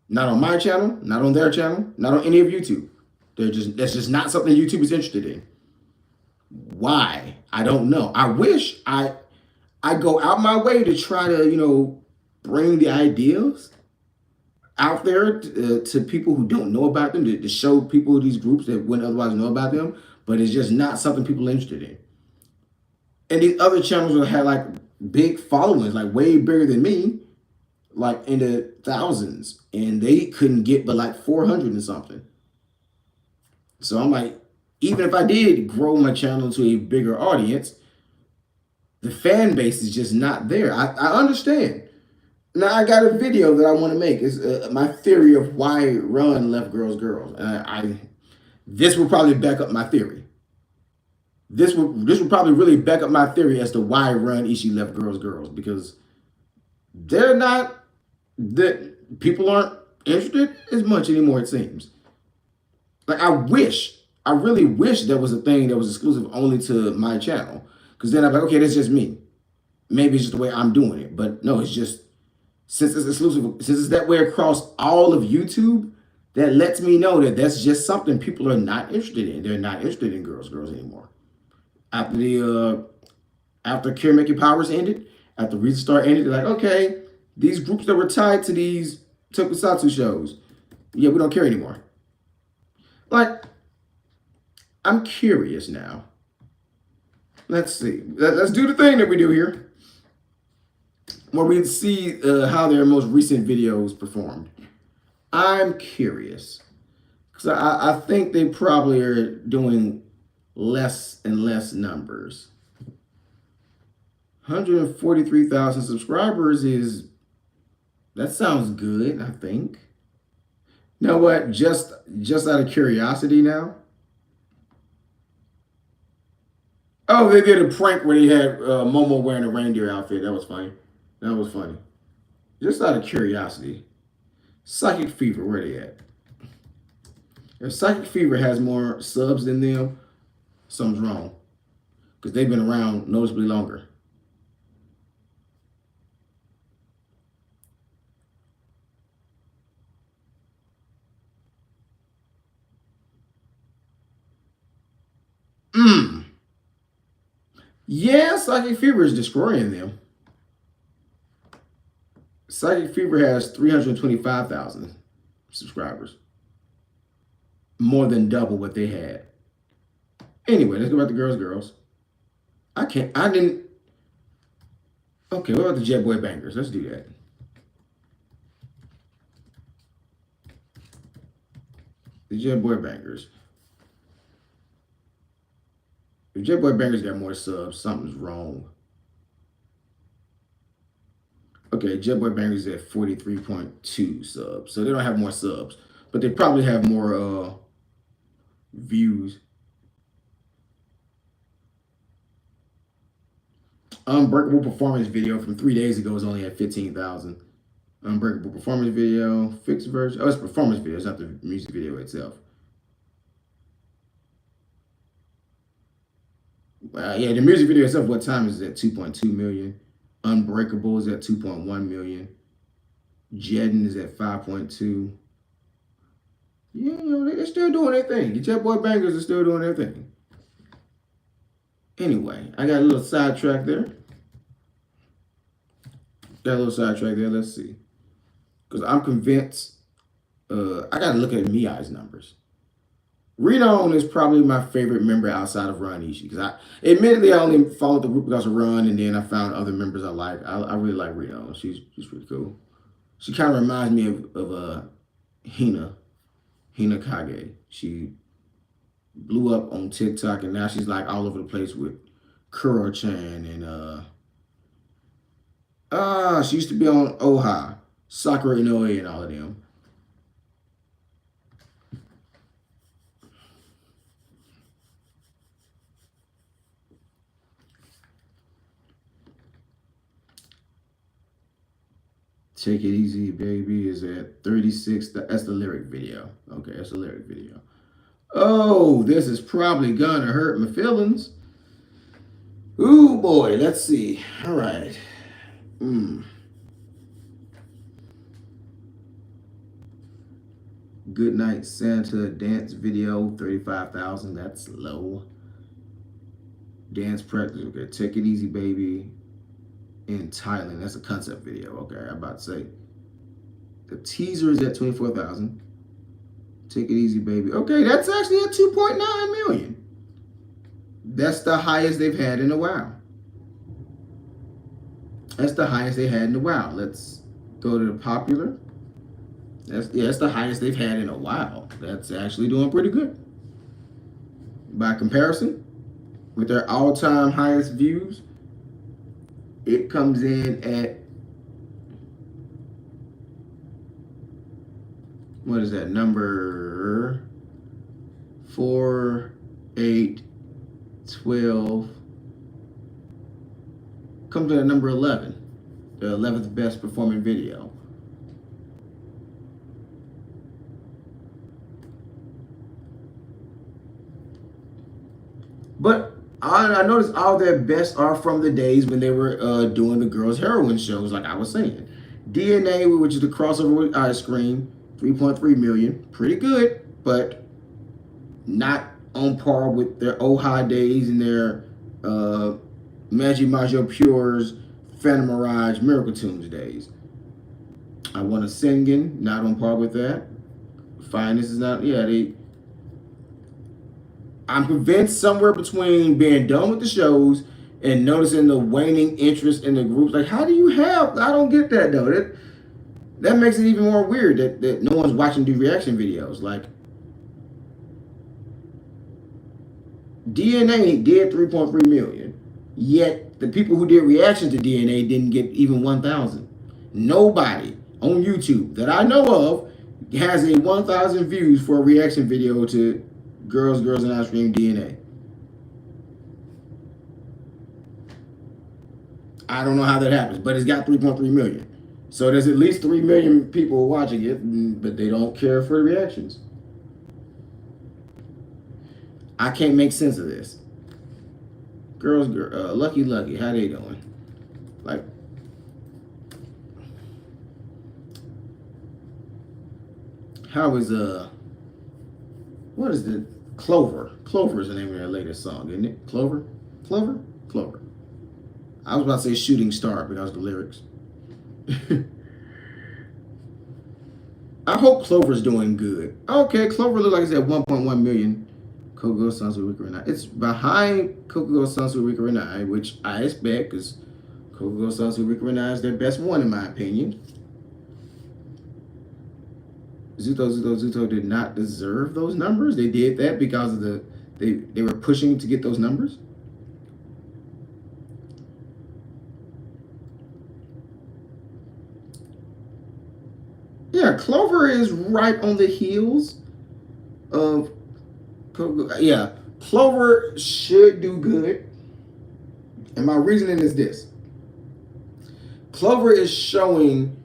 S1: Not on my channel, not on their channel, not on any of YouTube. That's just not something YouTube is interested in. Why? I don't know. I wish I go out my way to try to, bring the ideas out there to people who don't know about them, to show people these groups that wouldn't otherwise know about them, but it's just not something people are interested in. And these other channels will have like big followings, like way bigger than me, like in the thousands, and they couldn't get but like 400 and something. So I'm like, even if I did grow my channel to a bigger audience, the fan base is just not there. I understand. Now I got a video that I want to make. It's my theory of why Run left girls. And this will probably back up my theory. This would probably really back up my theory as to why Run Ishii left girls, because they're not, that people aren't interested as much anymore, it seems. Like I really wish there was a thing that was exclusive only to my channel, because then I'm like, okay, that's just me. Maybe it's just the way I'm doing it, but no, it's just, since it's exclusive, since it's that way across all of YouTube, that lets me know that that's just something people are not interested in. They're not interested in girls anymore. After Care Making Powers ended, after Restart ended, they're like, okay, these groups that were tied to these tokusatsu shows, yeah, we don't care anymore. Like, I'm curious now. Let's see. Let's do the thing that we do here, where we see how their most recent videos performed. I'm curious, because I think they probably are doing less and less numbers. 143,000 subscribers that sounds good, I think. You know what? Just out of curiosity now. Oh, they did a prank where they had Momo wearing a reindeer outfit. That was funny. That was funny. Just out of curiosity. Psychic Fever, where they at? If Psychic Fever has more subs than them, something's wrong. Because they've been around noticeably longer. Yeah, Psychic Fever is destroying them. Psychic Fever has 325,000 subscribers. More than double what they had. Anyway, let's go back to girls. Okay, what about the Jet Boy Bangers? Let's do that. The Jet Boy Bangers. If Jet Boy Bangers got more subs, something's wrong. Okay, Jet Boy Bangers is at 43.2 subs. So they don't have more subs. But they probably have more views. Unbreakable Performance video from 3 days ago is only at 15,000. Unbreakable Performance video, fixed version. Oh, it's a performance video. It's not the music video itself. Yeah, the music video itself, what time is it at 2.2 million? Unbreakable is at 2.1 million. Jedden is at 5.2. Yeah, they're still doing their thing. The Jet Boy Bangers are still doing their thing. Anyway, I got a little sidetrack there. Let's see. Because I'm convinced, I got to look at Miai's numbers. Reno is probably my favorite member outside of Ron Ishii. Because admittedly, I only followed the group because of Run, and then I found other members I like. I really like Reno. She's pretty cool. She kind of reminds me of Hina Kage. She blew up on TikTok, and now she's like all over the place with Kuro-chan and she used to be on Oha, Sakura Inoue, and all of them. Take It Easy, Baby is at 36. That's the lyric video. Okay, that's the lyric video. Oh, this is probably gonna hurt my feelings. Ooh, boy, let's see. All right. Good Night Santa dance video, 35,000. That's low. Dance practice. Okay, Take It Easy, Baby. In Thailand. That's a concept video. Okay, I'm about to say. The teaser is at 24,000. Take It Easy, Baby. Okay, that's actually at 2.9 million. That's the highest they've had in a while. That's the highest they had in a while. Let's go to the popular. That's the highest they've had in a while. That's actually doing pretty good. By comparison, with their all-time highest views, it comes in at, what is that, number 4, 8, 12, comes in at number 11, the 11th best performing video. But I noticed all their best are from the days when they were doing the girls' heroine shows, like I was saying. DNA, which is the crossover with Ice Cream, 3.3 million. Pretty good, but not on par with their Oha days and their Magi Majo Pure's Phantom Mirage Miracle Tunes days. I Want to Singen, not on par with that. Finest is not, I'm convinced somewhere between being done with the shows and noticing the waning interest in the groups. Like, how do you have? I don't get that though. That makes it even more weird that no one's watching the reaction videos. Like, DNA did 3.3 million, yet the people who did reactions to DNA didn't get even 1,000. Nobody on YouTube that I know of has a 1,000 views for a reaction video to Girls and Ice Cream DNA. I don't know how that happens, but it's got 3.3 million. So there's at least 3 million people watching it, but they don't care for the reactions. I can't make sense of this. Lucky, how they doing? Like, how is what is the Clover? Clover is the name of their latest song, isn't it? Clover. I was about to say Shooting Star because of the lyrics. I hope Clover's doing good. Okay, Clover looks like it's at 1.1 million. Kokugo Sansu Rika Renai. It's behind Kokugo Sansu Rika Renai, which I expect because Kokugo Sansu Rika Renai is their best one in my opinion. Zuto did not deserve those numbers. They did that because of they were pushing to get those numbers. Yeah, Clover is right on the heels of yeah. Clover should do good. And my reasoning is this. Clover is showing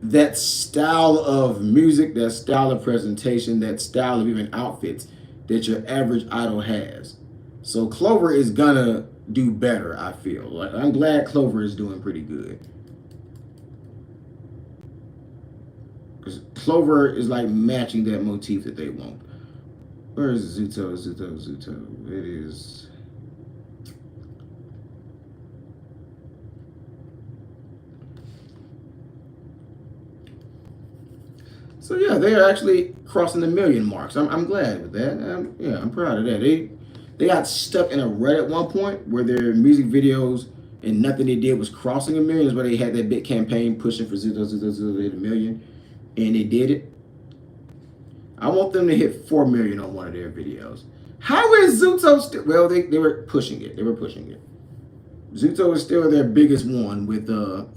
S1: that style of music, that style of presentation, that style of even outfits that your average idol has. So Clover is gonna do better. I feel like I'm glad Clover is doing pretty good because Clover is like matching that motif that they want. Where is Zuto? Zuto. It is. So yeah, they are actually crossing the million marks. I'm glad with that. Yeah, I'm proud of that. They got stuck in a rut at one point where their music videos and nothing they did was crossing a million. Is where they had that big campaign pushing for Zuto to hit a million, and they did it. I want them to hit 4 million on one of their videos. How is Zuto still? Well, they were pushing it. They were pushing it. Zuto is still their biggest one with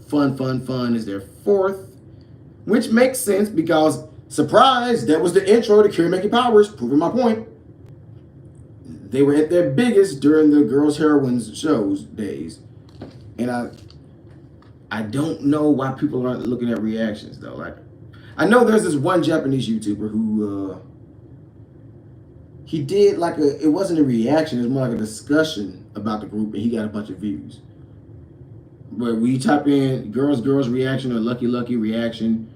S1: Fun is their fourth. Which makes sense because, surprise, that was the intro to Cure Making Powers, proving my point. They were at their biggest during the Girls Heroines shows days. And I don't know why people aren't looking at reactions, though. Like, I know there's this one Japanese YouTuber who, he did like it wasn't a reaction, it was more like a discussion about the group, and he got a bunch of views. But when you type in girls reaction or lucky reaction,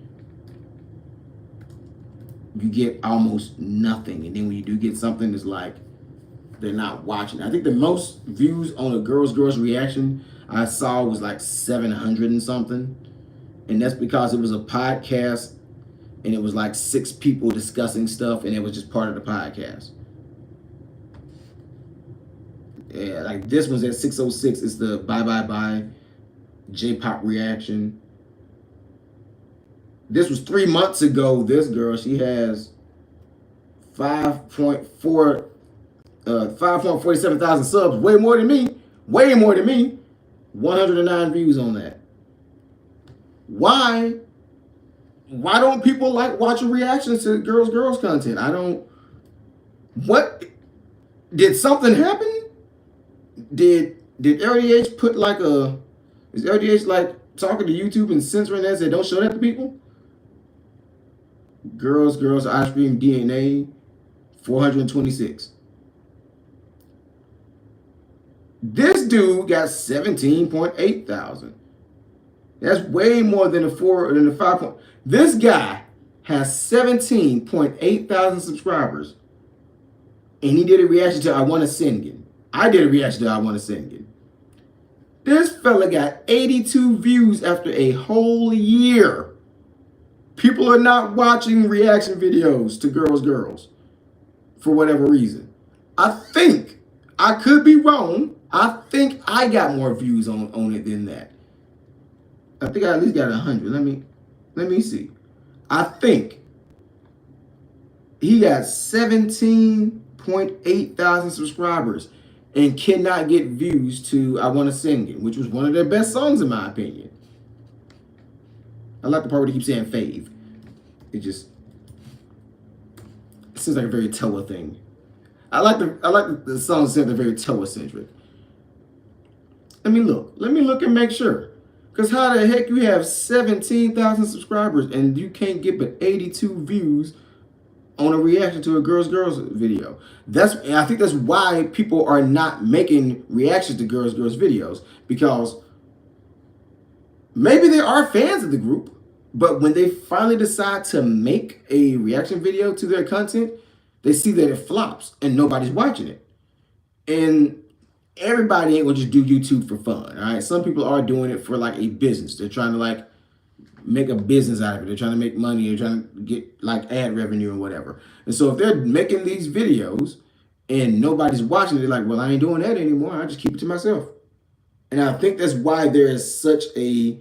S1: you get almost nothing. And then when you do get something, it's like they're not watching. I think the most views on a girls reaction I saw was like 700 and something. And that's because it was a podcast and it was like 6 people discussing stuff and it was just part of the podcast. Yeah, like this one's at 606. It's the bye J-pop reaction. This was 3 months ago. This girl, she has 5.47 thousand subs. Way more than me. 109 views on that. Why don't people like watching reactions to girls content? I don't. What did something happen? Did LDH put like a? Is LDH like talking to YouTube and censoring that? Say don't show that to people. Girls ice cream DNA 426. This dude got 17.8 thousand. That's way more than the 5. This guy has 17.8 thousand subscribers. And he did a reaction to I Wanna Singen. I did a reaction to I Wanna Singen. This fella got 82 views after a whole year. People are not watching reaction videos to girls for whatever reason. I think, I could be wrong, I think I got more views on it than that. I think I at least got 100. Let me see. I think he got 17.8 thousand subscribers and cannot get views to I Wanna Sing It, which was one of their best songs in my opinion. I like the part where they keep saying fave. It seems like a very Toa thing. I like the song seems very Toa centric. Let me look and make sure. Because how the heck you have 17,000 subscribers and you can't get but 82 views on a reaction to a girls video? I think that's why people are not making reactions to girls videos, because maybe they are fans of the group, but when they finally decide to make a reaction video to their content, they see that it flops and nobody's watching it. And everybody ain't gonna just do YouTube for fun, all right? Some people are doing it for like a business. They're trying to like make a business out of it. They're trying to make money. They're trying to get like ad revenue and whatever. And so if they're making these videos and nobody's watching it, they're like, well, I ain't doing that anymore. I just keep it to myself. And I think that's why there is such a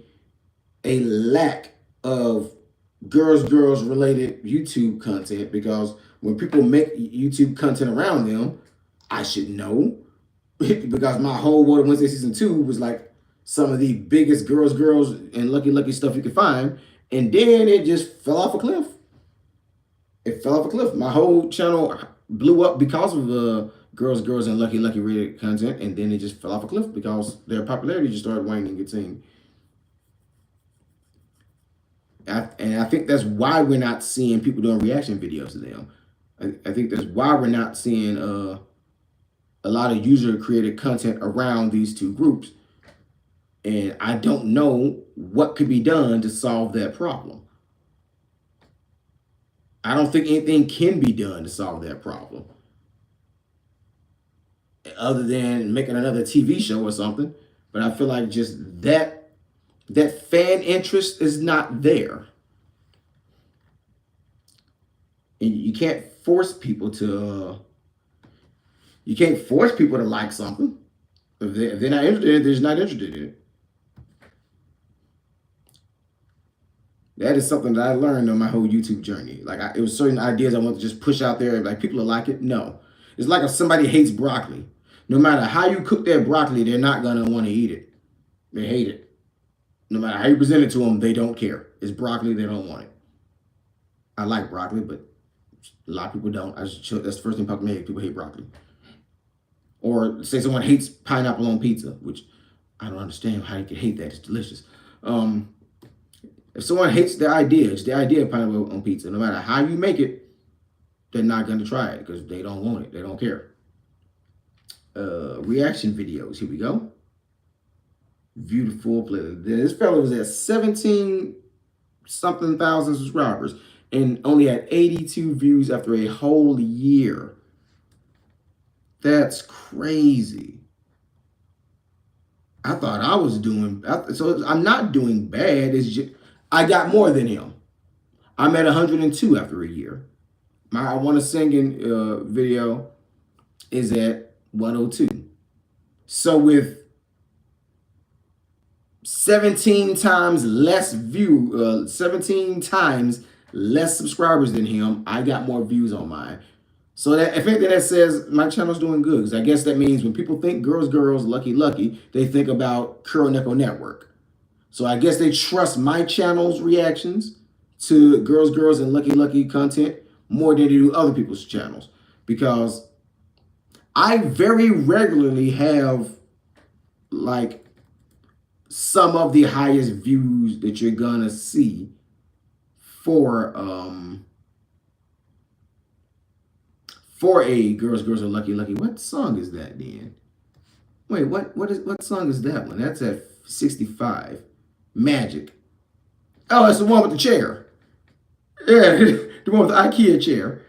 S1: lack of girls related YouTube content, because when people make YouTube content around them, I should know because my whole World of Wednesday season 2 was like some of the biggest girls and lucky stuff you could find, and then it just fell off a cliff. It fell off a cliff. My whole channel blew up because of girls and lucky rated content, and then it just fell off a cliff because their popularity just started waning and getting. And I think that's why we're not seeing people doing reaction videos to them. I think that's why we're not seeing a lot of user created content around these two groups. And I don't know what could be done to solve that problem. I don't think anything can be done to solve that problem other than making another TV show or something. But I feel like just that fan interest is not there. And you can't force people to like something. If they're not interested in it, they're just not interested in it. That is something that I learned on my whole YouTube journey. Like it was certain ideas I want to just push out there. Like people will like it. No, it's like if somebody hates broccoli. No matter how you cook their broccoli, they're not gonna want to eat it. They hate it. No matter how you present it to them, they don't care. It's broccoli. They don't want it. I like broccoli, but a lot of people don't. That's the first thing popped in my head. People hate broccoli. Or say someone hates pineapple on pizza, which I don't understand how you can hate that. It's delicious. If someone hates the idea, it's the idea of pineapple on pizza. No matter how you make it, they're not going to try it because they don't want it. They don't care. Reaction videos. Here we go. View the full play. This fella was at 17 something thousand subscribers and only had 82 views after a whole year. That's crazy. I thought I was doing, so I'm not doing bad. It's just, I got more than him. I'm at 102 after a year. My I Want to Sing in video is at 102. So with 17 times less 17 times less subscribers than him, I got more views on mine. So that if anything, that says my channel's doing good. Because I guess that means when people think girls, lucky, lucky, they think about Kuroneko Network. So I guess they trust my channel's reactions to girls, and lucky content more than they do other people's channels. Because I very regularly have like some of the highest views that you're gonna see for a girls are lucky. What song is that then? Wait, what song is that one? That's at 65. Magic. Oh, it's the one with the chair. Yeah, the one with the IKEA chair.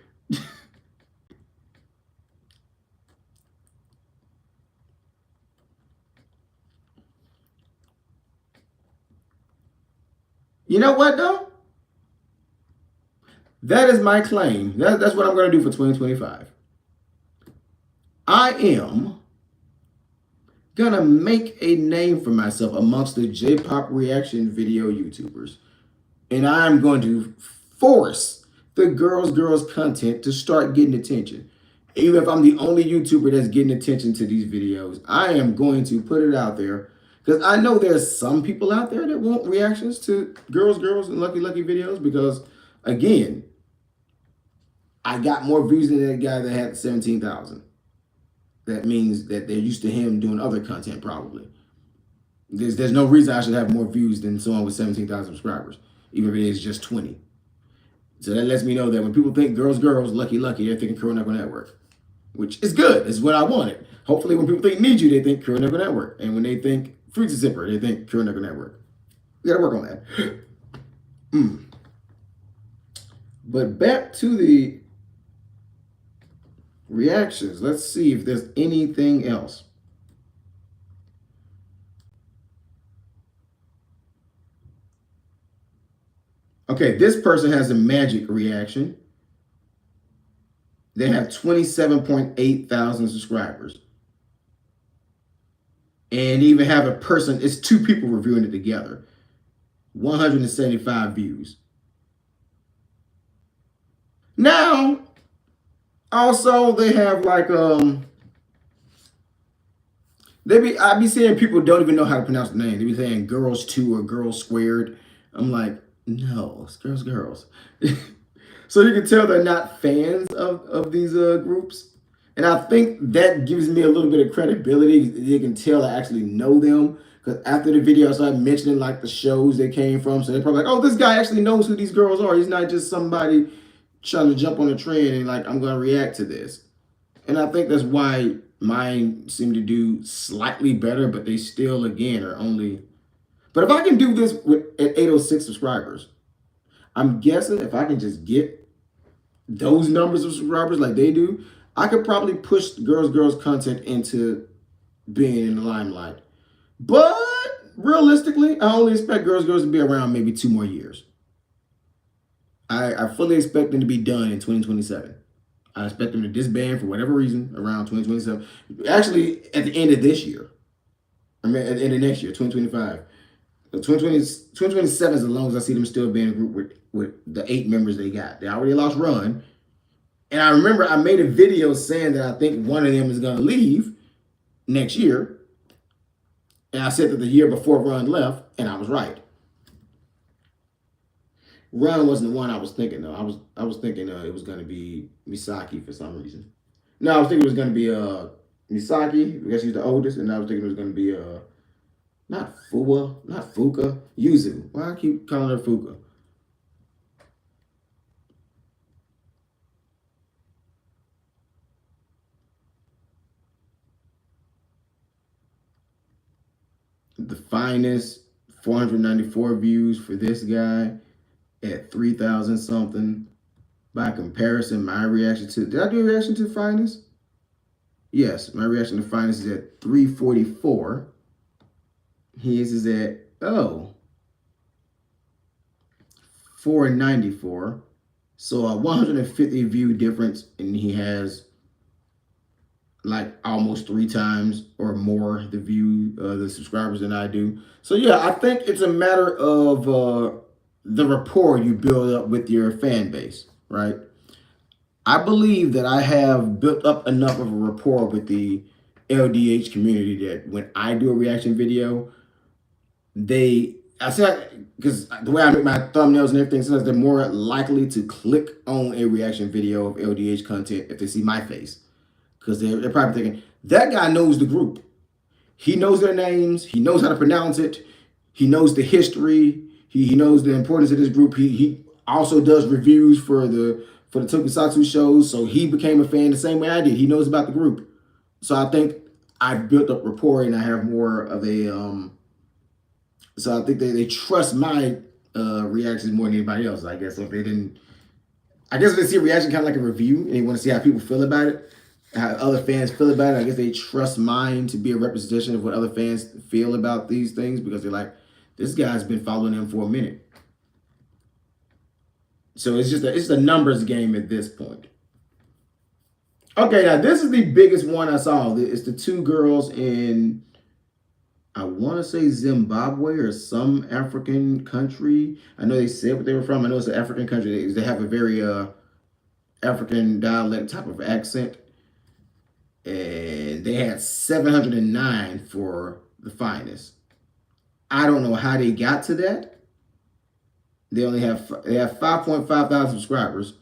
S1: You know what though? That is my claim. That's what I'm going to do for 2025. I am going to make a name for myself amongst the J-pop reaction video YouTubers. And I'm going to force the girls content to start getting attention. Even if I'm the only YouTuber that's getting attention to these videos, I am going to put it out there. Because I know there's some people out there that want reactions to girls and lucky videos. Because, again, I got more views than that guy that had 17,000. That means that they're used to him doing other content, probably. There's no reason I should have more views than someone with 17,000 subscribers, even if it is just 20. So that lets me know that when people think girls, lucky, they're thinking Kuroneko Network, which is good. It's what I wanted. Hopefully, when people think Need You, they think Kuroneko Network. And when they think Fruits and Zipper, they think Kuroneko Network. We gotta work on that. But back to the reactions. Let's see if there's anything else. Okay, this person has a magic reaction. They have 27.8 thousand subscribers. And even have a person, it's two people reviewing it together. 175 views. Now, also they have like I be seeing people don't even know how to pronounce the name. They be saying girls 2 or girls squared. I'm like, no, it's girls. So you can tell they're not fans of these groups. And I think that gives me a little bit of credibility. You can tell I actually know them. Because after the video, I started mentioning like the shows they came from. So they're probably like, oh, this guy actually knows who these girls are. He's not just somebody trying to jump on a trend and like, I'm going to react to this. And I think that's why Mine seem to do slightly better, but they still again are only. But if I can do this with at 806 subscribers, I'm guessing if I can just get those numbers of subscribers like they do, I could probably push girls content into being in the limelight. But realistically, I only expect girls to be around maybe 2 more years. I fully expect them to be done in 2027. I expect them to disband for whatever reason around 2027. Actually, at the end of this year. I mean, at the end of next year, 2025. 2027 is as long as I see them still being a group with the 8 members they got. They already lost Run. And I remember I made a video saying that I think one of them is going to leave next year. And I said that the year before Run left, and I was right. Run wasn't the one I was thinking though. I was thinking it was going to be Misaki for some reason. No, I was thinking it was going to be Misaki because she's the oldest, and I was thinking it was going to be not Fuwa, not Fuka, Yuzu. Why I keep calling her Fuka? The finest 494 views for this guy at 3,000 something. By comparison, my reaction to, did I do a reaction to finest? Yes, my reaction to finest is at 344. His is at 494. So a 150 view difference, and he has like almost 3 times or more the subscribers than I do. So yeah, I think it's a matter of the rapport you build up with your fan base, right? I believe that I have built up enough of a rapport with the LDH community that when I do a reaction video, I say, because the way I make my thumbnails and everything, sometimes they're more likely to click on a reaction video of LDH content if they see my face. Because they're probably thinking, that guy knows the group. He knows their names. He knows how to pronounce it. He knows the history. He knows the importance of this group. He also does reviews for the Tokusatsu shows. So he became a fan the same way I did. He knows about the group. So I think I've built up rapport and I have more of a so I think they trust my reactions more than anybody else, I guess. So if they didn't, I guess if they see a reaction kind of like a review and they want to see how people feel about it, how other fans feel about it, I guess they trust mine to be a representation of what other fans feel about these things because they're like, this guy's been following them for a minute. So it's a numbers game at this point. Okay, now this is the biggest one I saw. It's the 2 girls in, I want to say Zimbabwe or some African country. I know they said what they were from. I know it's an African country. They have a very African dialect type of accent. And they had 709 for the finest. I don't know how they got to that. They have 5.5 thousand subscribers.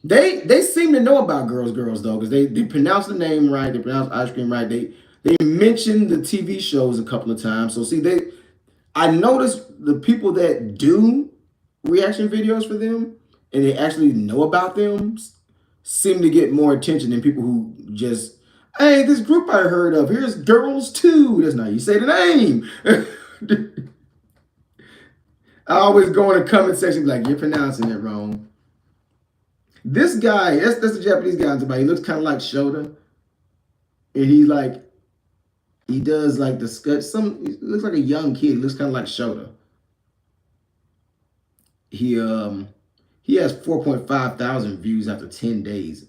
S1: They seem to know about girls though, because they pronounce the name right, they pronounce ice cream right. They mentioned the TV shows a couple of times. So see, I noticed the people that do reaction videos for them and they actually know about them seem to get more attention than people who just, hey, this group I heard of, here's Girls 2. That's not how you say the name. I always go in the comment section like, you're pronouncing it wrong. This guy, that's the Japanese guy I'm talking about. He looks kind of like Shota. And he's like, he does like the sketch. He looks like a young kid. He looks kind of like Shota. He has 4.5 thousand views after 10 days.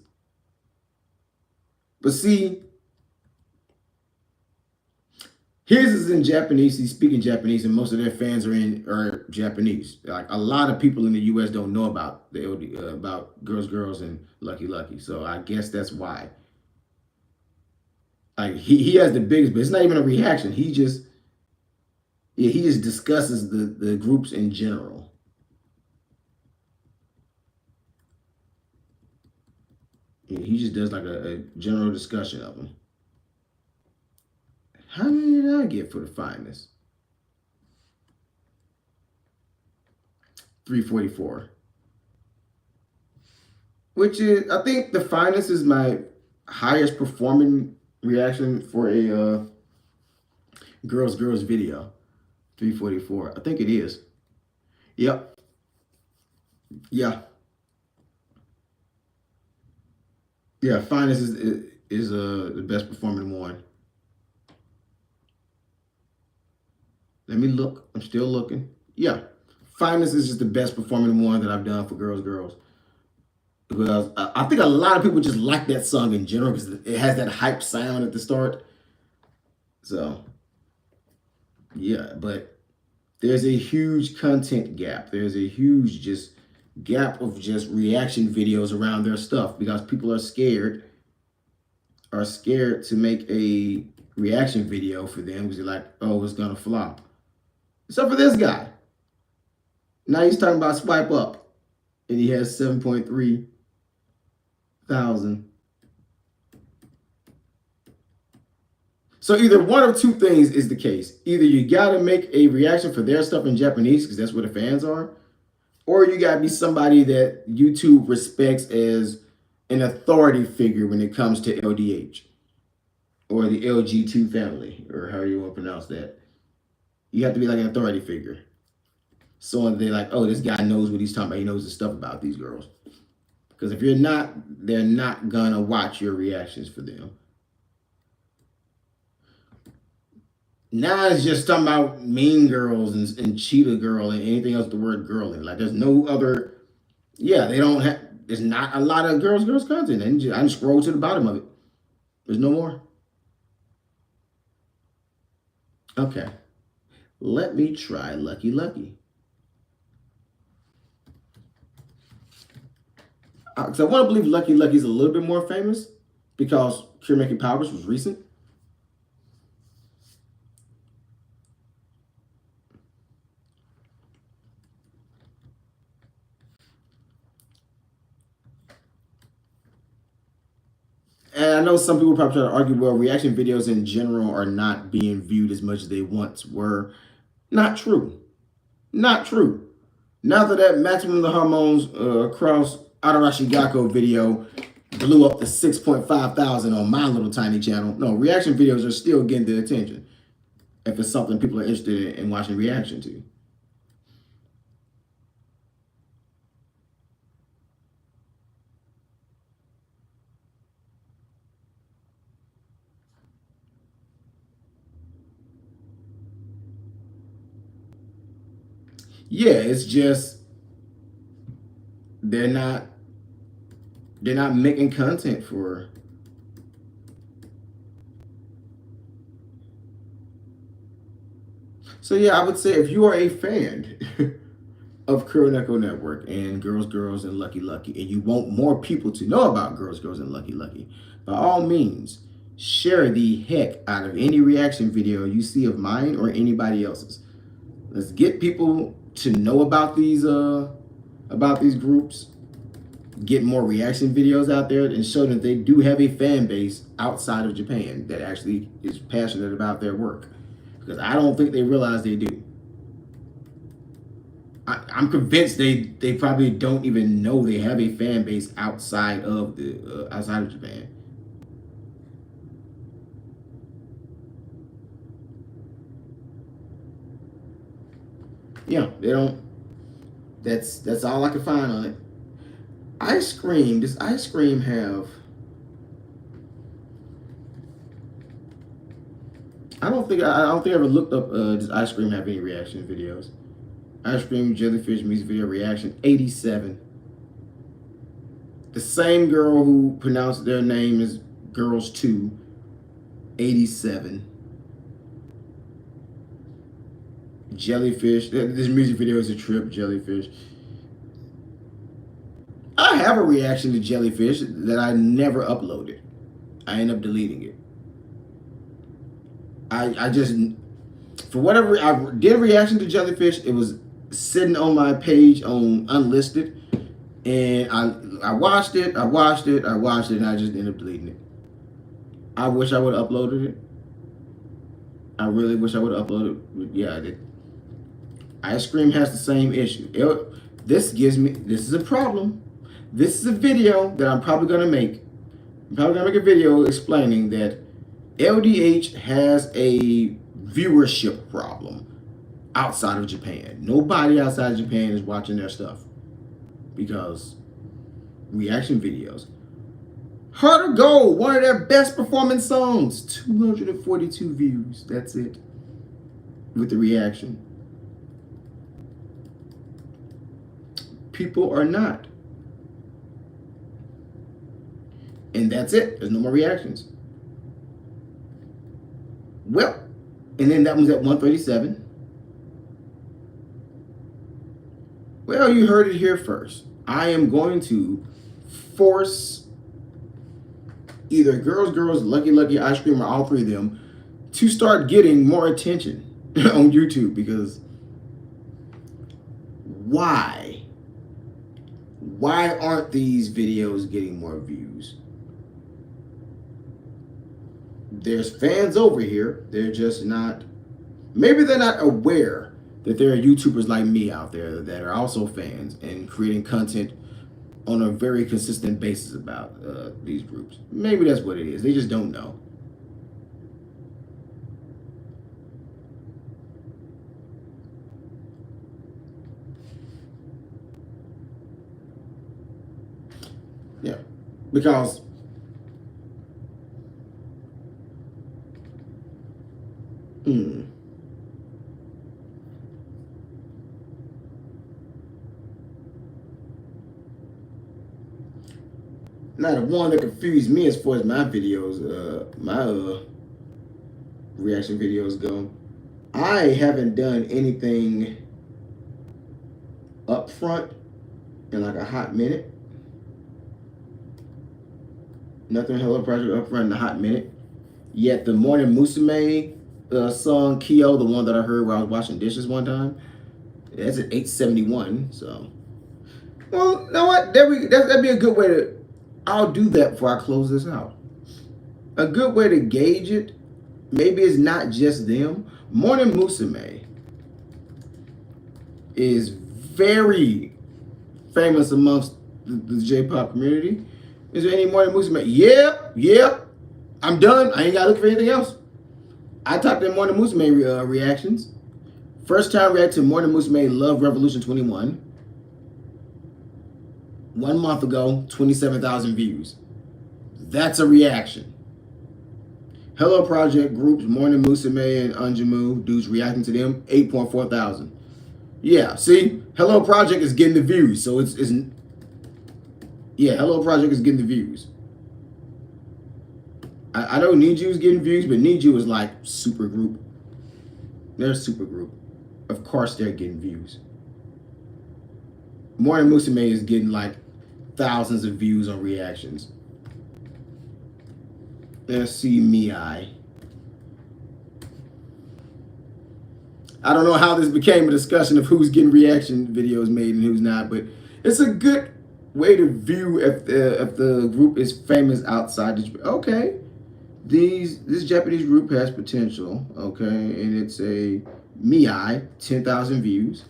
S1: But see, his is in Japanese. He's speaking Japanese, and most of their fans are Japanese. Like a lot of people in the U.S. don't know about the about Girls and Lucky Lucky. So I guess that's why. Like he has the biggest, but it's not even a reaction. He just discusses the groups in general. Yeah, he just does like a general discussion of them. How many did I get for the finest? 344. Which is, I think the finest is my highest performing reaction for a girls video. 344. I think it is. Yep. Yeah. Yeah. Finest is the best performing one. Let me look. I'm still looking. Yeah. Finest is just the best performing one that I've done for girls. Because I think a lot of people just like that song in general because it has that hype sound at the start. So, yeah, but there's a huge content gap. There's a huge just gap of just reaction videos around their stuff because people are scared to make a reaction video for them because they're like, oh, it's gonna flop. Except for this guy. Now he's talking about swipe up, and he has 7.3 thousand. So either one of two things is the case. Either you gotta make a reaction for their stuff in Japanese because that's where the fans are, or you gotta be somebody that YouTube respects as an authority figure when it comes to LDH or the LG2 family, or however you want to pronounce that. You have to be like an authority figure. So they're like, oh, this guy knows what he's talking about. He knows the stuff about these girls. Because if you're not, they're not gonna watch your reactions for them. Now it's just talking about Mean Girls and Cheetah Girl and anything else with the word girl in. Like there's no other. Yeah, they don't have. There's not a lot of girls content. And I just scroll to the bottom of it. There's no more. Okay, let me try Lucky Lucky. Because I want to believe Lucky Lucky's a little bit more famous because Cure Making Powers was recent. And I know some people probably try to argue, well, reaction videos in general are not being viewed as much as they once were. Not true. Not true. Now that Maximum of the Hormones Cross Adarashi Gakko video blew up to 6.5 thousand on my little tiny channel, no, reaction videos are still getting the attention if it's something people are interested in watching reaction to. Yeah, it's just they're not making content for. So yeah, I would say if you are a fan of Kuroneko Network and Girls and Lucky Lucky, and you want more people to know about Girls and Lucky Lucky, by all means, share the heck out of any reaction video you see of mine or anybody else's. Let's get people to know about these groups, get more reaction videos out there, and show them they do have a fan base outside of Japan that actually is passionate about their work. Because I don't think they realize they do. I'm convinced they probably don't even know they have a fan base outside of Japan. Yeah, they don't. That's all I can find on it. Ice cream. Does ice cream have? I don't think I ever looked up. Does ice cream have any reaction videos? Ice cream jellyfish music video reaction 87. The same girl who pronounced their name as Girls 2. 87. Jellyfish. This music video is a trip. Jellyfish. I have a reaction to Jellyfish that I never uploaded. I end up deleting it. I just, for whatever, I did a reaction to Jellyfish. It was sitting on my page on Unlisted. And I watched it, and I just ended up deleting it. I wish I would have uploaded it. I really wish I would have uploaded it. Yeah, I did. Ice cream has the same issue. This is a problem. This is a video that I'm probably going to make. I'm probably going to make a video explaining that LDH has a viewership problem outside of Japan. Nobody outside of Japan is watching their stuff because reaction videos. Heart of Gold, one of their best performing songs, 242 views. That's it. With the reaction. People are not. And that's it. There's no more reactions. Well, and then that one's at 137. Well, you heard it here first. I am going to force either Girls, Lucky, Ice Cream, or all three of them to start getting more attention on YouTube, because why? Why aren't these videos getting more views? There's fans over here. They're just not, maybe they're not aware that there are YouTubers like me out there that are also fans and creating content on a very consistent basis about these groups. Maybe that's what it is. They just don't know. Yeah, because now the one that confused me as far as my videos, my reaction videos go, I haven't done anything up front in like a hot minute. Nothing Hello Project up front in a hot minute. Yet the Morning Musume song Kyo, the one that I heard while I was washing dishes one time, that's at 871. So, well, you know what? That'd be a good way to. I'll do that before I close this out. A good way to gauge it, maybe it's not just them. Morning Musume is very famous amongst the J-pop community. Is there any Morning Musume? Yeah. I'm done. I ain't got to look for anything else. I typed in Morning Musume reactions. First time react to Morning Musume Love Revolution 21. 1 month ago, 27,000 views. That's a reaction. Hello Project groups, Morning Musume and Anjamu, dudes reacting to them, 8.4 thousand. Yeah, see? Hello Project is getting the views, so it's yeah, Hello Project is getting the views. I know Niju is getting views, but Niju is like super group. They're a super group. Of course they're getting views. Morning Musume is getting like thousands of views on reactions. Let's see Miai. I don't know how this became a discussion of who's getting reaction videos made and who's not, but it's a good way to view if the group is famous outside the. Okay, this Japanese group has potential. Okay, and it's a Miai, 10,000 views.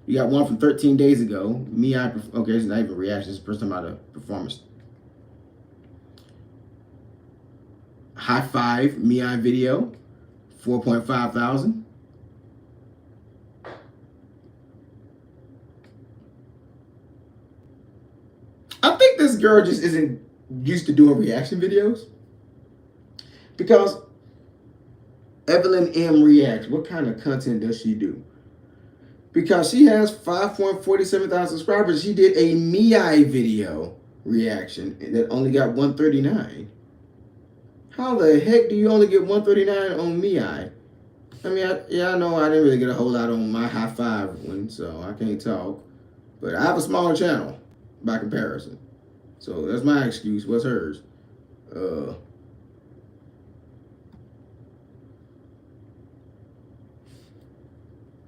S1: You got one from 13 days ago. Miai, okay, it's not even a reaction. It's the first time out of performance. High Five Miai video, 4.5 thousand. I think this girl just isn't used to doing reaction videos, because Evelyn M reacts. What kind of content does she do? Because she has 5.47 thousand subscribers. She did a Miai video reaction that only got 139. How the heck do you only get 139 on Miai? I mean, I know I didn't really get a whole lot on my High Five one, so I can't talk. But I have a smaller channel by comparison. So that's my excuse. What's hers? Hold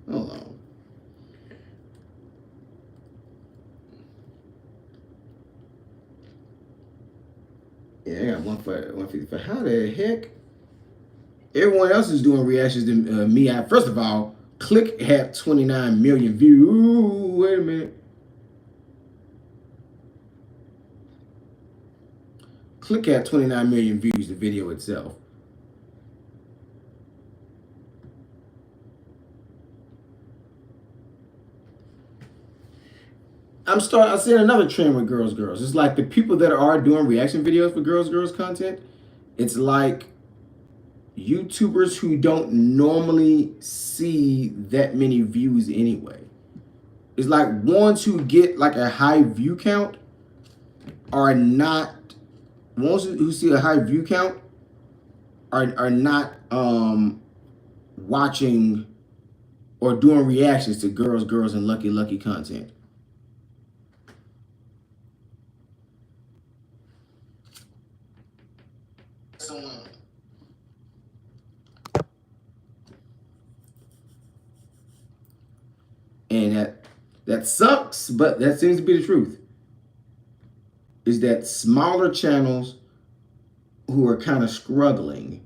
S1: on. Yeah, I got 155. How the heck? Everyone else is doing reactions to me. First of all, Click had 29 million views. Ooh, wait a minute. Click had 29 million views, the video itself. I'm seeing another trend with girls. It's like the people that are doing reaction videos for girls content. It's like YouTubers who don't normally see that many views anyway. It's like ones who get like a high view count are not ones who see a high view count are not watching or doing reactions to girls and lucky content. And that sucks, but that seems to be the truth. Is that smaller channels who are kind of struggling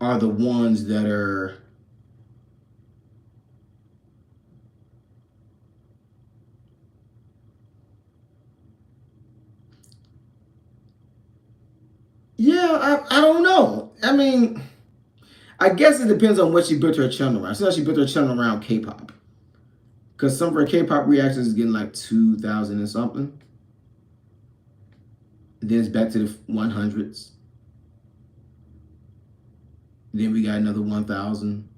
S1: are the ones that are yeah, I don't know. I mean, I guess it depends on what she built her channel around. She built her channel around K-pop. Because some of her K-pop reactions is getting like 2,000 and something. Then it's back to the 100s. Then we got another 1,000.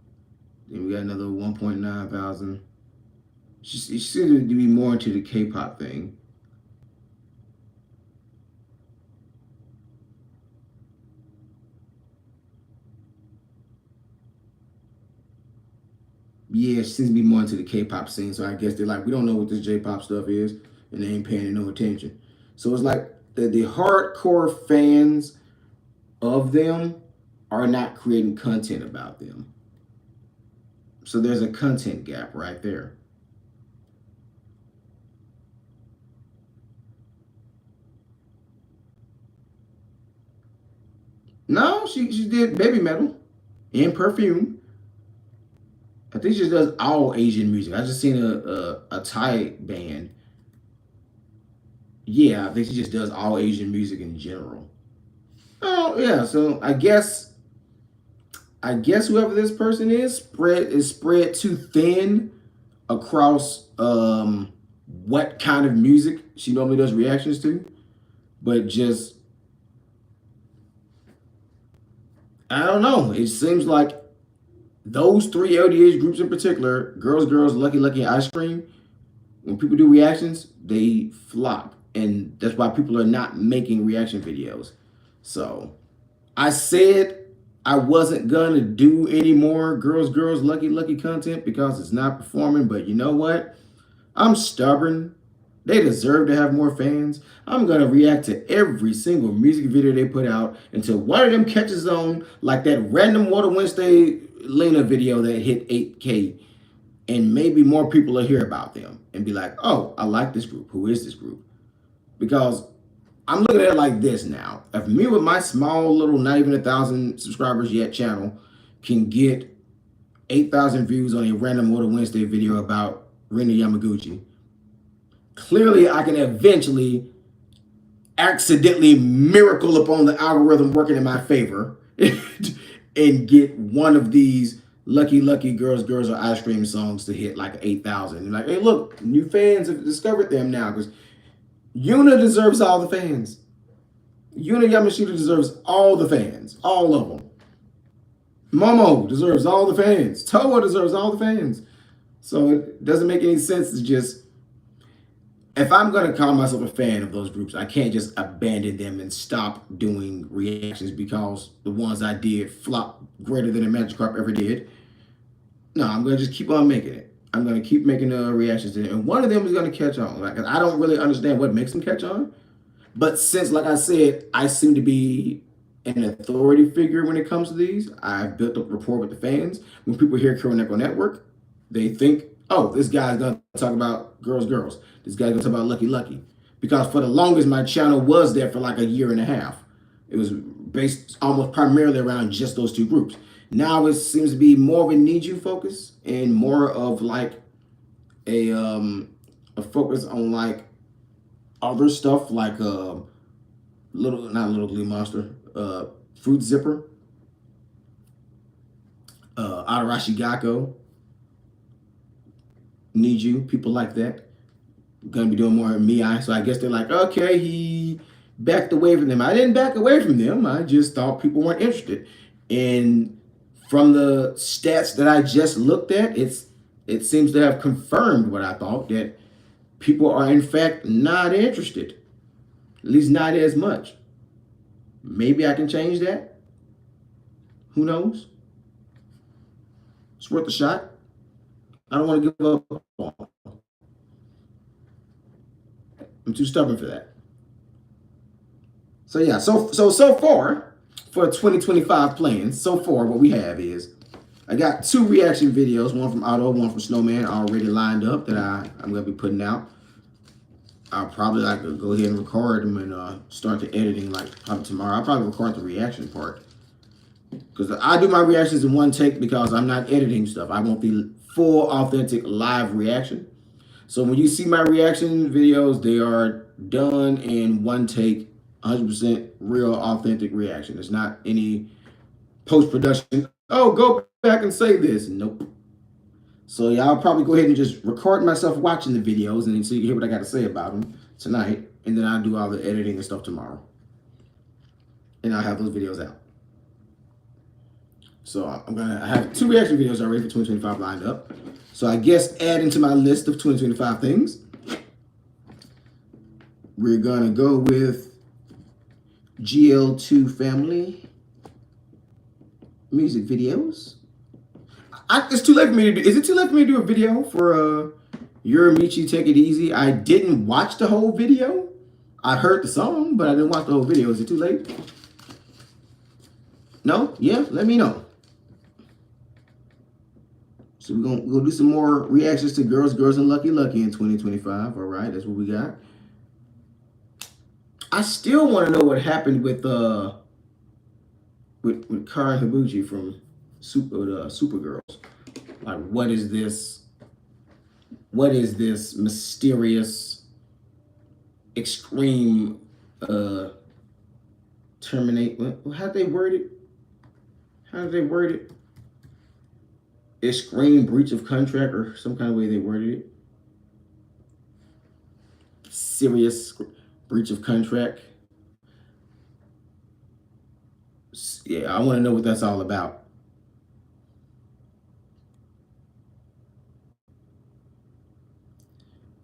S1: Then we got another 1.9 thousand. She seems to be more into the K-pop thing. Yeah, she seems to be more into the K-pop scene. So I guess they're like, we don't know what this J-pop stuff is, and they ain't paying no attention. So it's like the hardcore fans of them are not creating content about them. So there's a content gap right there. No, she did Baby Metal and Perfume. I think she does all Asian music. I just seen a Thai band. Yeah, I think she just does all Asian music in general. Oh yeah, so I guess whoever this person is spread too thin across what kind of music she normally does reactions to, but just I don't know. It seems like those three LDH groups in particular, girls, lucky, ice cream. When people do reactions, they flop, and that's why people are not making reaction videos. So I said I wasn't gonna do any more girls, lucky content because it's not performing. But you know what? I'm stubborn. They deserve to have more fans. I'm gonna react to every single music video they put out until one of them catches on, like that random Water Wednesday Lena video that hit 8K, and maybe more people will hear about them and be like, "Oh, I like this group. Who is this group?" Because I'm looking at it like this now. If me with my small little, not even 1,000 subscribers yet channel can get 8,000 views on a random Water Wednesday video about Rina Yamaguchi, clearly I can eventually accidentally miracle upon the algorithm working in my favor and get one of these lucky girls or ice cream songs to hit like 8,000. And like, hey, look, new fans have discovered them now because Yuna deserves all the fans. Yuna Yamashita deserves all the fans, all of them. Momo deserves all the fans. Toa deserves all the fans. So it doesn't make any sense to just, if I'm going to call myself a fan of those groups, I can't just abandon them and stop doing reactions because the ones I did flop greater than a Magikarp ever did. No, I'm going to just keep on making it. I'm going to keep making reactions to it. And one of them is going to catch on. Like, I don't really understand what makes them catch on. But since, like I said, I seem to be an authority figure when it comes to these, I've built up rapport with the fans. When people hear Kuroneko Network, they think, oh, this guy's going to talk about girls. This guy's going to talk about Lucky. Because for the longest, my channel was there for like a year and a half. It was based almost primarily around just those two groups. Now it seems to be more of a need you focus and more of like a focus on like other stuff like not Little Blue Monster, Fruit Zipper, Ararashi Gakko, Need You, people like that. gonna be doing more Miai. So I guess they're like, okay, he backed away from them. I didn't back away from them. I just thought people weren't interested. And from the stats that I just looked at, it seems to have confirmed what I thought, that people are in fact not interested. At least not as much. Maybe I can change that. Who knows? It's worth a shot. I don't want to give up on. I'm too stubborn for that. So yeah, so far for 2025 plans, so far what we have is I got 2 reaction videos, one from Otto, one from Snowman, already lined up that I'm gonna be putting out. I'll probably like to go ahead and record them and start the editing like probably tomorrow. I'll probably record the reaction part because I do my reactions in one take because I'm not editing stuff. I want the full authentic live reaction. So when you see my reaction videos, they are done in one take, 100% real authentic reaction. It's not any post-production. Oh, go back and say this. Nope. So yeah, I'll probably go ahead and just record myself watching the videos and then so you hear what I got to say about them tonight. And then I'll do all the editing and stuff tomorrow. And I'll have those videos out. So I have 2 reaction videos already for 2025 lined up. So I guess adding to my list of 2025 things, we're gonna go with GL2 family music videos. It's too late for me to do. Is it too late for me to do a video for Yurimichi Take It Easy? I didn't watch the whole video. I heard the song, but I didn't watch the whole video. Is it too late? No? Yeah? Let me know. So we're gonna do some more reactions to Girls, and Lucky Lucky in 2025. All right, that's what we got. I still want to know what happened with Karen Habuchi from Supergirls. Like, what is this? What is this mysterious, extreme terminate? How did they word it? How did they word it? Extreme breach of contract or some kind of way they worded it. Serious breach of contract. Yeah, I want to know what that's all about.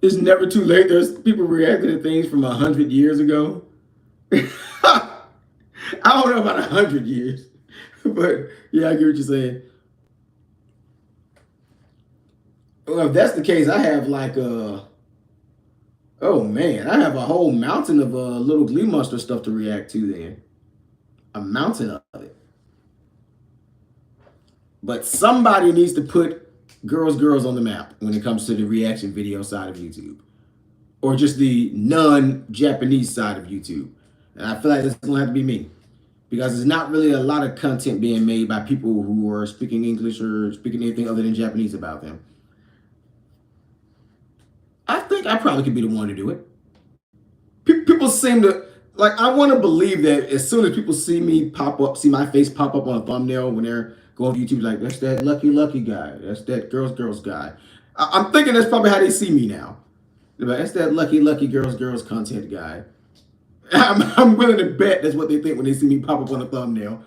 S1: It's never too late. There's people reacting to things from 100 years ago. I don't know about 100 years, but yeah, I get what you're saying. Well, if that's the case, I have like oh man, I have a whole mountain of little Glee Monster stuff to react to then. A mountain of it. But somebody needs to put Girls on the map when it comes to the reaction video side of YouTube. Or just the non-Japanese side of YouTube. And I feel like it's going to have to be me. Because there's not really a lot of content being made by people who are speaking English or speaking anything other than Japanese about them. I think I probably could be the one to do it. People seem to, like, I want to believe that as soon as people see me pop up, see my face pop up on a thumbnail when they're going to YouTube, like, that's that lucky guy. That's that girls guy. I'm thinking that's probably how they see me now. They're like, that's that lucky girls content guy. I'm willing to bet that's what they think when they see me pop up on a thumbnail.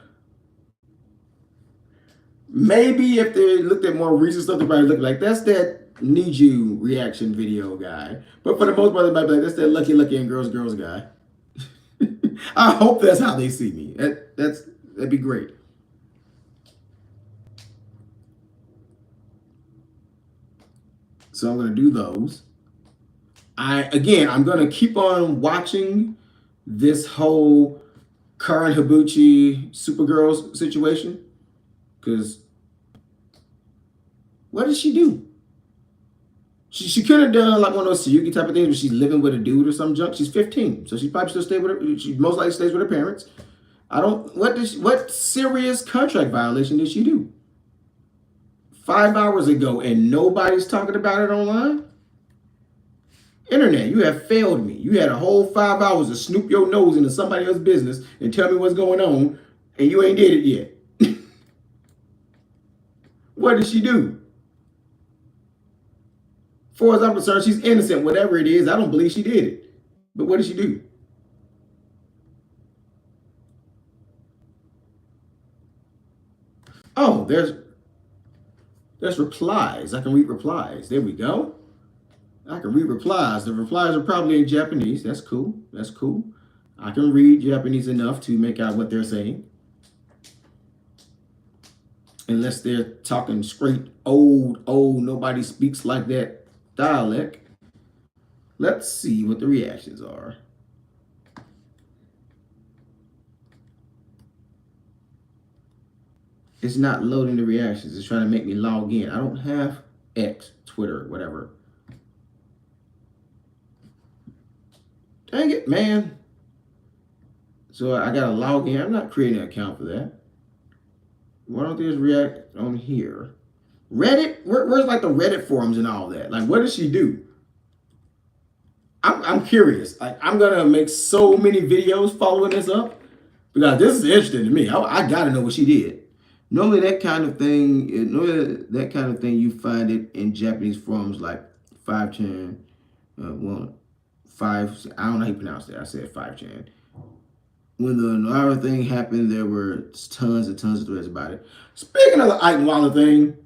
S1: Maybe if they looked at more recent stuff, they probably look like, that's that Need You reaction video guy. But for the most part, they might be like, that's that lucky and girls guy. I hope that's how they see me. That'd be great. So I'm gonna do those. I'm gonna keep on watching this whole Karen Habuchi Supergirls situation. Because what did she do? She could have done like one of those Sayuki type of things where she's living with a dude or some junk. She's 15, so she probably still stay with her. She most likely stays with her parents. What serious contract violation did she do? 5 hours ago, and nobody's talking about it online? Internet, you have failed me. You had a whole 5 hours to snoop your nose into somebody else's business and tell me what's going on, and you ain't did it yet. What did she do? far as I'm concerned, she's innocent. Whatever it is, I don't believe she did it. But what did she do? Oh, there's replies. I can read replies. There we go. I can read replies. The replies are probably in Japanese. That's cool. That's cool. I can read Japanese enough to make out what they're saying. Unless they're talking straight old, nobody speaks like that dialect. Let's see what the reactions are. It's not loading the reactions. It's trying to make me log in. I don't have X, Twitter, whatever. Dang it, man. So I gotta log in. I'm not creating an account for that. Why don't they just react on here? Reddit? Where's like the Reddit forums and all that? Like, what does she do? I'm curious. Like, I'm gonna make so many videos following this up because this is interesting to me. I gotta know what she did. Normally that kind of thing, you find it in Japanese forums like 5chan, I don't know how you pronounce that. I said 5chan. When the Noir thing happened, there were tons and tons of threads about it. Speaking of the Ike Waller thing,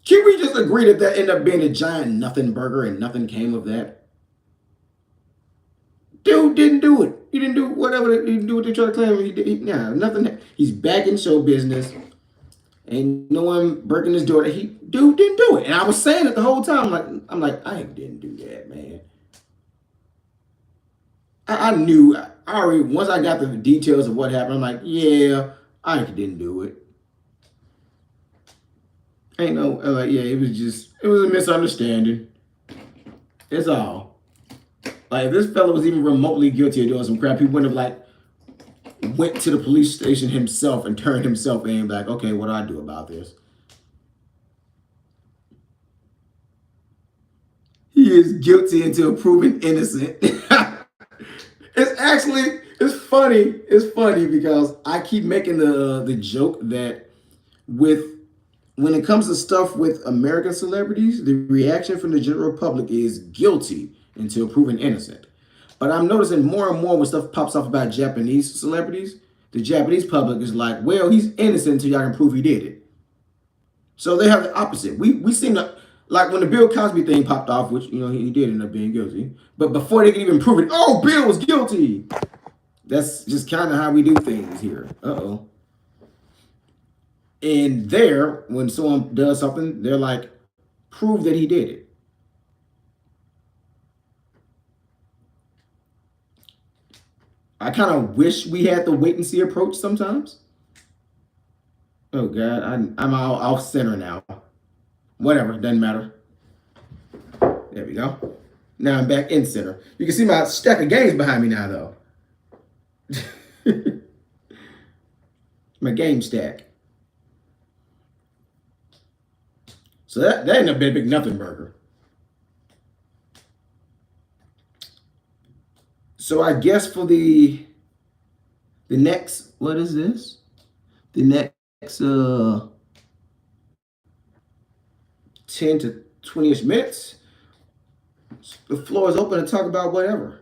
S1: can we just agree that ended up being a giant nothing burger and nothing came of that? Dude didn't do it. He didn't do whatever. He didn't do what they try to claim. Nothing. He's back in show business. Ain't no one breaking his door. Dude didn't do it. And I was saying it the whole time. I'm like, I didn't do that, man. I knew. I already, once I got the details of what happened, I'm like, yeah, I didn't do it. Ain't no, like, yeah, it was a misunderstanding. It's all. Like, if this fella was even remotely guilty of doing some crap, he wouldn't have, like, went to the police station himself and turned himself in, like, okay, what do I do about this? He is guilty until proven innocent. It's funny. It's funny because I keep making the joke that when it comes to stuff with American celebrities, the reaction from the general public is guilty until proven innocent. But I'm noticing more and more when stuff pops off about Japanese celebrities, the Japanese public is like, well, he's innocent until y'all can prove he did it. So they have the opposite. We seem to, like when the Bill Cosby thing popped off, which, he did end up being guilty. But before they can even prove it, oh, Bill was guilty. That's just kind of how we do things here. Uh-oh. And there, when someone does something, they're like, prove that he did it. I kind of wish we had the wait and see approach sometimes. Oh, God, I'm all off center now. Whatever, doesn't matter. There we go. Now I'm back in center. You can see my stack of games behind me now, though. My game stack. So that ain't a big nothing burger. So I guess for the next, what is this? The next 10 to 20-ish minutes, the floor is open to talk about whatever.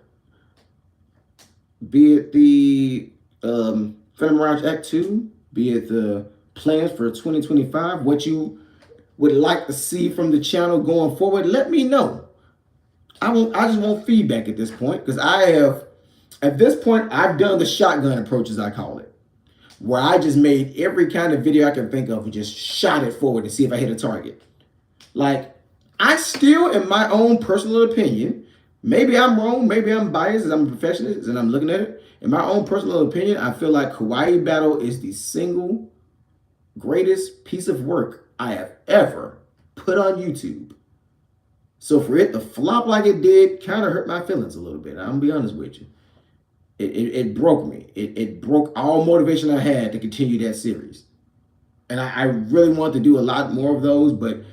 S1: Be it the Phantom Mirage Act 2, be it the plans for 2025, what you would like to see from the channel going forward, let me know. I just want feedback at this point because at this point, I've done the shotgun approach, as I call it, where I just made every kind of video I can think of and just shot it forward to see if I hit a target. Like, I still, in my own personal opinion, maybe I'm wrong, maybe I'm biased as I'm a perfectionist and I'm looking at it. In my own personal opinion, I feel like Kawaii Battle is the single greatest piece of work I have ever put on YouTube. So for it to flop like it did kind of hurt my feelings a little bit. I'm going to be honest with you. It broke me. It broke all motivation I had to continue that series. And I really wanted to do a lot more of those, but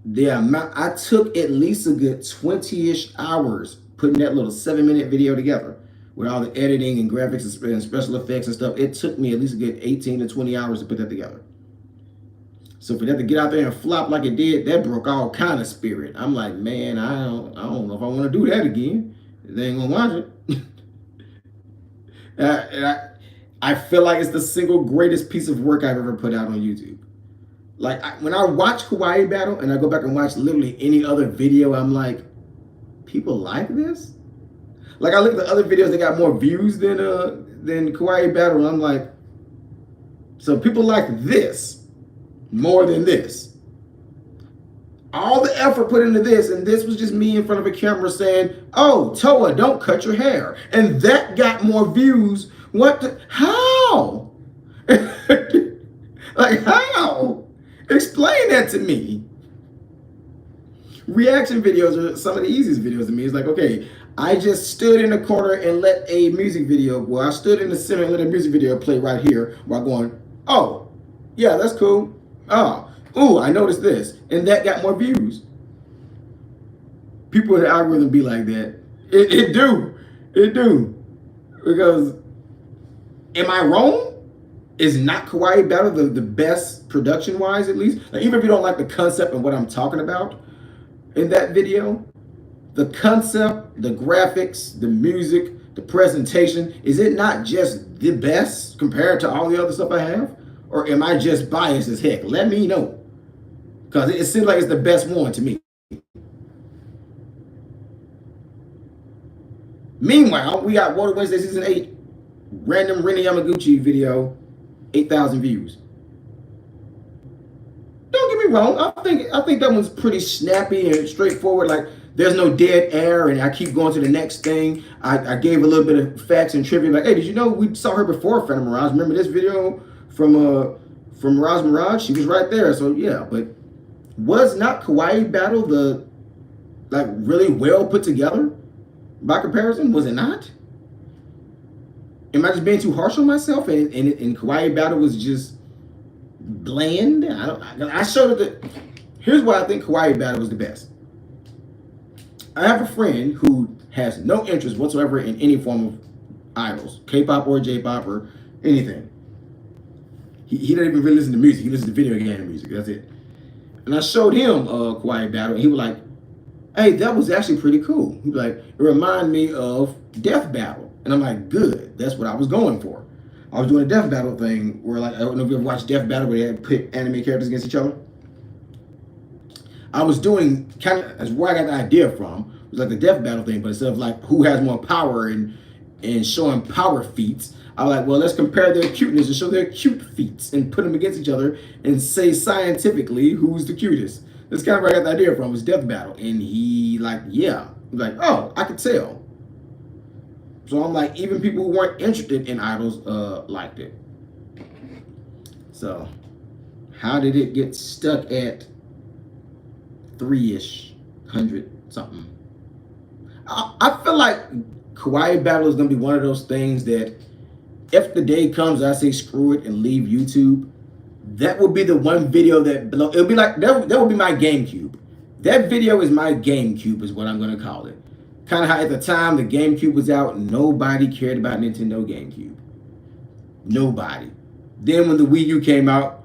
S1: I took at least a good 20-ish hours putting that little 7-minute video together with all the editing and graphics and special effects and stuff. It took me at least a good 18 to 20 hours to put that together. So for that to get out there and flop like it did, that broke all kind of spirit. I'm like, man, I don't know if I want to do that again. They ain't gonna watch it. And I feel like it's the single greatest piece of work I've ever put out on YouTube. Like when I watch Hawaii Battle and I go back and watch literally any other video, I'm like, people like this? Like I look at the other videos that got more views than Hawaii Battle, and I'm like, so people like this more than this. All the effort put into this, and this was just me in front of a camera saying, oh, Toa, don't cut your hair. And that got more views. How? Like, how? Explain that to me. Reaction videos are some of the easiest videos to me. It's like, okay, I just stood in the corner and let a music video, well, I stood in the center and let a music video play right here while going, oh, yeah, that's cool. Oh, ooh, I noticed this. And that got more views. People in the algorithm be like that. It do. Because, am I wrong? Is not Kawaii Battle the best production-wise, at least? Like, even if you don't like the concept and what I'm talking about in that video, the concept, the graphics, the music, the presentation, is it not just the best compared to all the other stuff I have? Or am I just biased as heck? Let me know. Because it seems like it's the best one to me. Meanwhile, we got Water Wednesday Season 8, random Ren Yamaguchi video, 8,000 views. Don't get me wrong, I think that one's pretty snappy and straightforward. Like, there's no dead air, and I keep going to the next thing. I gave a little bit of facts and trivia, like, hey, did you know we saw her before Phantom Mirage? Remember this video from Mirage? She was right there. So yeah, but was not Kawaii Battle the really well put together by comparison? Was it not? Am I just being too harsh on myself? And Kawaii Battle was just bland. I showed it. Here's why I think Kawaii Battle was the best. I have a friend who has no interest whatsoever in any form of idols, K-pop or J-pop or anything. He doesn't even really listen to music. He listens to video game music. That's it. And I showed him Kawaii Battle, and he was like, hey, that was actually pretty cool. He was like, it reminded me of Death Battle. And I'm like, good. That's what I was going for. I was doing a Death Battle thing where, like, I don't know if you ever watched Death Battle where they had pit anime characters against each other. I was doing kind of, that's where I got the idea from. It was like the Death Battle thing, but instead of like who has more power and showing power feats, I was like, well, let's compare their cuteness and show their cute feats and put them against each other and say scientifically who's the cutest. That's kind of where I got the idea from, was Death Battle. And he yeah. He was like, oh, I could tell. So I'm like, even people who weren't interested in idols liked it. So how did it get stuck at 3-ish, 100 something? I feel like Kawaii Battle is gonna be one of those things that if the day comes I say screw it and leave YouTube, that would be the one video that it'll be like that would be my GameCube. That video is my GameCube is what I'm gonna call it. Kind of how at the time the GameCube was out, nobody cared about Nintendo GameCube. Nobody. Then when the Wii U came out,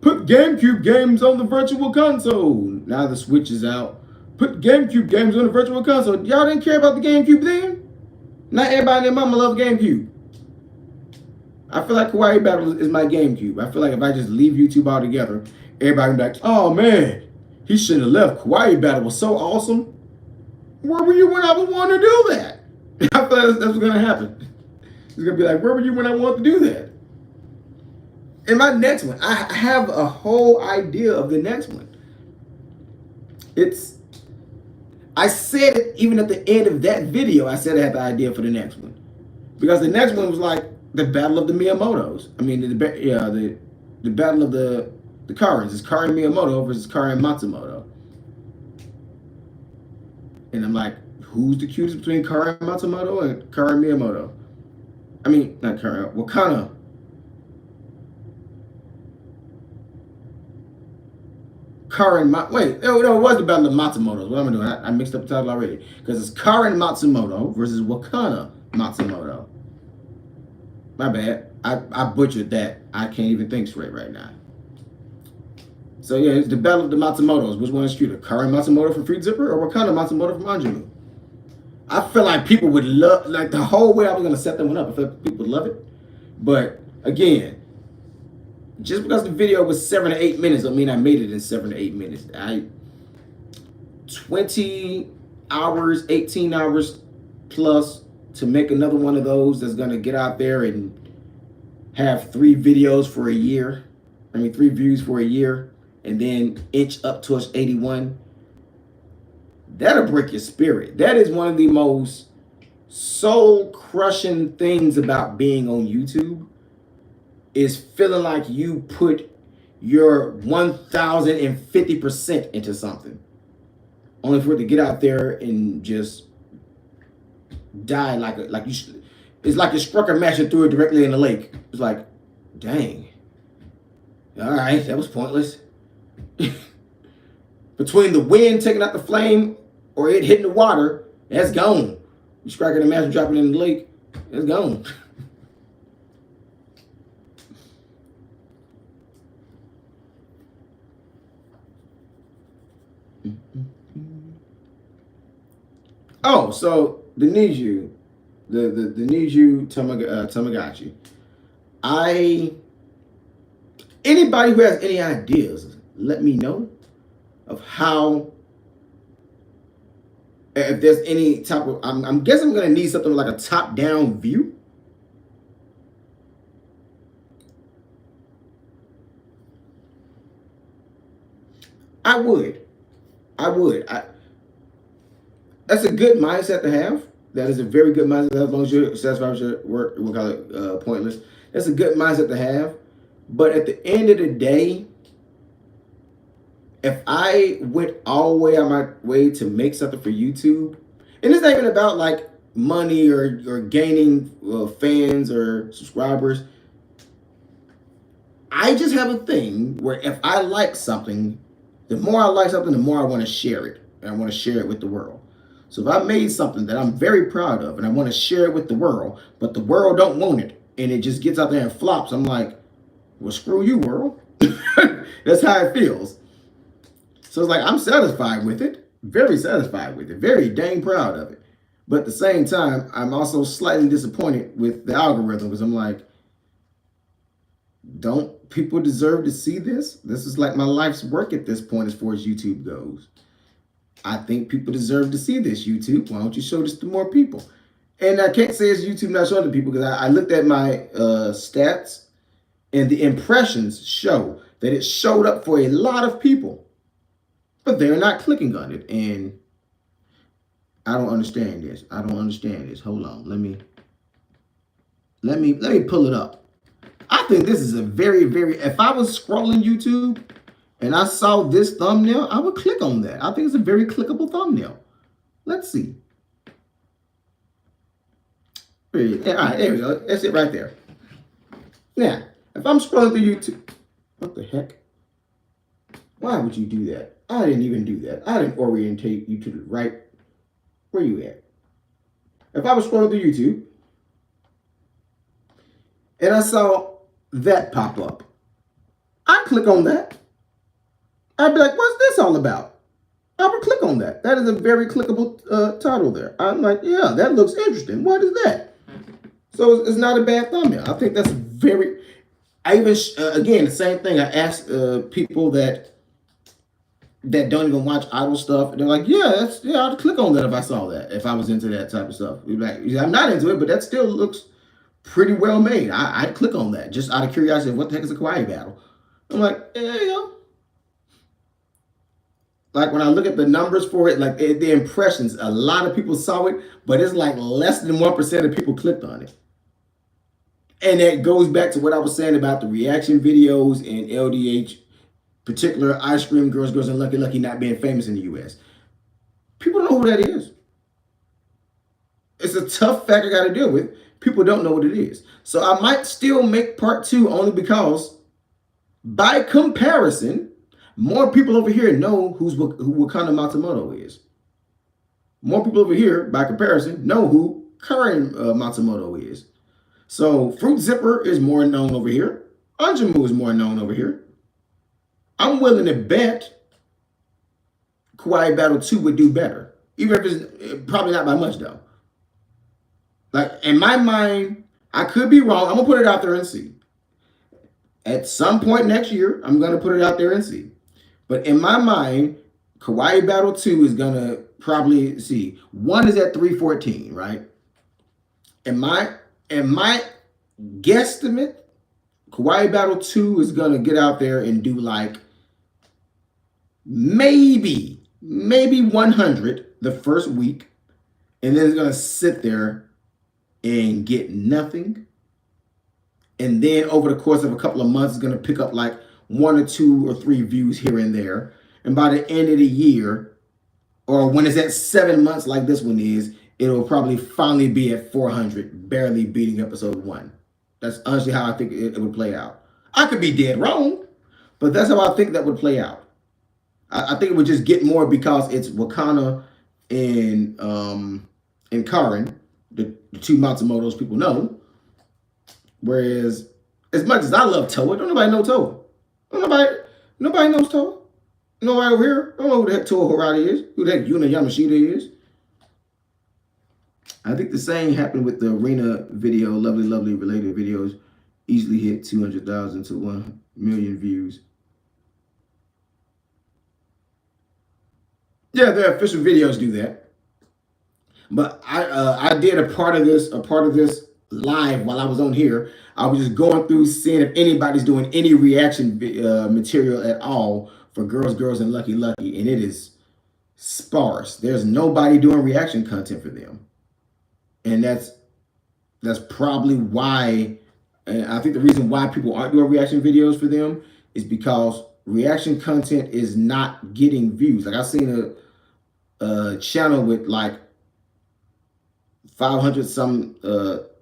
S1: put GameCube games on the Virtual Console. Now the Switch is out. Put GameCube games on the Virtual Console. Y'all didn't care about the GameCube then? Not everybody and their mama love GameCube. I feel like Kawaii Battle is my GameCube. I feel like if I just leave YouTube altogether, everybody will be like, oh man, he shouldn't have left. Kawaii Battle was so awesome. Where were you when I was wanting to do that? I thought that's what's going to happen. It's going to be like, where were you when I wanted to do that? And my next one, I have a whole idea of the next one. I said it even at the end of that video, I said I had the idea for the next one. Because the next one was like the battle of the Miyamotos. I mean, the battle of the Karens. It's Karen Miyamoto versus Karen Matsumoto. And I'm like, who's the cutest between Karen Matsumoto and Karen Miyamoto? I mean, not Karen, Wakana. Wait, no, it was the Battle of Matsumoto. What am I doing? I mixed up the title already. Because it's Karen Matsumoto versus Wakana Matsumoto. My bad. I butchered that. I can't even think straight right now. So yeah, it's the battle of the Matsumotos. Which one is cuter? Karen Matsumoto from Fruit Zipper or Wakanda Matsumoto from Anjamu? I feel like people would love, like the whole way I was gonna set that one up. I feel like people would love it. But again, just because the video was 7 to 8 minutes don't mean I made it in 7 to 8 minutes. 20 hours, 18 hours plus to make another one of those that's gonna get out there and have 3 videos for a year. I mean 3 views for a year and then inch up towards 81. That'll break your spirit. That is one of the most soul crushing things about being on YouTube is feeling like you put your 1050% into something only for it to get out there and just die like you it's like you struck a match and threw it directly in the lake. It's like, dang, all right, that was pointless. Between the wind taking out the flame or it hitting the water, that's gone. You striking a match and dropping it in the lake, it's gone. Oh, so the Niju, the Niju Tamagotchi. Anybody who has any ideas, let me know of how. If there's any type of, I'm guessing I'm gonna need something like a top-down view. I would. That's a good mindset to have. That is a very good mindset to have as long as you're satisfied with your work. We'll call it pointless. That's a good mindset to have. But at the end of the day, if I went all the way on my way to make something for YouTube, and it's not even about like money or gaining fans or subscribers. I just have a thing where if I like something, the more I like something, the more I want to share it. And I want to share it with the world. So if I made something that I'm very proud of and I want to share it with the world, but the world don't want it, and it just gets out there and flops, I'm like, well, screw you, world. That's how it feels. So it's like, I'm satisfied with it, very satisfied with it, very dang proud of it. But at the same time, I'm also slightly disappointed with the algorithm because I'm like, don't people deserve to see this? This is like my life's work at this point as far as YouTube goes. I think people deserve to see this, YouTube. Why don't you show this to more people? And I can't say it's YouTube not showing to people because I looked at my stats and the impressions show that it showed up for a lot of people, but they're not clicking on it. And I don't understand this. I don't understand this. Hold on. Let me pull it up. I think this is a very, very, if I was scrolling YouTube and I saw this thumbnail, I would click on that. I think it's a very clickable thumbnail. Let's see. All right, there we go. That's it right there. Now, if I'm scrolling through YouTube, what the heck? Why would you do that? I didn't even do that. I didn't orientate you to the right. Where you at? If I was scrolling through YouTube and I saw that pop up, I'd click on that. I'd be like, what's this all about? I would click on that. That is a very clickable title there. I'm like, yeah, that looks interesting. What is that? So it's not a bad thumbnail. I think that's very, I even, again, the same thing. I asked people that don't even watch idol stuff. And they're like, yeah, I'd click on that if I saw that, if I was into that type of stuff. Like, I'm not into it, but that still looks pretty well made. I'd click on that just out of curiosity. What the heck is a kawaii battle? I'm like, yeah, you know. Like when I look at the numbers for it, like the impressions, a lot of people saw it, but it's like less than 1% of people clicked on it. And that goes back to what I was saying about the reaction videos and LDH, particular Ice Cream Girls and Lucky Lucky not being famous in the US. People don't know who that is. It's a tough fact I got to deal with. People don't know what it is. So I might still make part 2 only because, by comparison, more people over here know who Wakanda Matsumoto is. More people over here, by comparison, know who Karen Matsumoto is. So Fruit Zipper is more known over here. Anjamu is more known over here. I'm willing to bet Kawaii Battle 2 would do better. Even if it's probably not by much though. Like in my mind, I could be wrong. I'm gonna put it out there and see. At some point next year, I'm gonna put it out there and see. But in my mind, Kawaii Battle 2 is gonna probably see. One is at 314, right? In my guesstimate, Kawaii Battle 2 is gonna get out there and do like maybe 100 the first week, and then it's gonna sit there and get nothing. And then over the course of a couple of months, it's gonna pick up like 1 or 2 or 3 views here and there. And by the end of the year, or when it's at 7 months like this one is, it'll probably finally be at 400, barely beating episode 1. That's honestly how I think it would play out. I could be dead wrong, but that's how I think that would play out. I think it would just get more because it's Wakana and Karen, the two Matsumotos people know. Whereas, as much as I love Toa, don't nobody know Toa. Nobody knows Toa. Nobody over here. I don't know who the heck Toa Harada is. Who the heck Yuna Yamashita is. I think the same happened with the Arena video, Lovely related videos. Easily hit 200,000 to 1 million views. Yeah, their official videos do that. But I did a part of this live while I was on here. I was just going through seeing if anybody's doing any reaction material at all for Girls and Lucky, and it is sparse. There's nobody doing reaction content for them, and that's probably why. And I think the reason why people aren't doing reaction videos for them is because reaction content is not getting views. Like I've seen a channel with like 500 some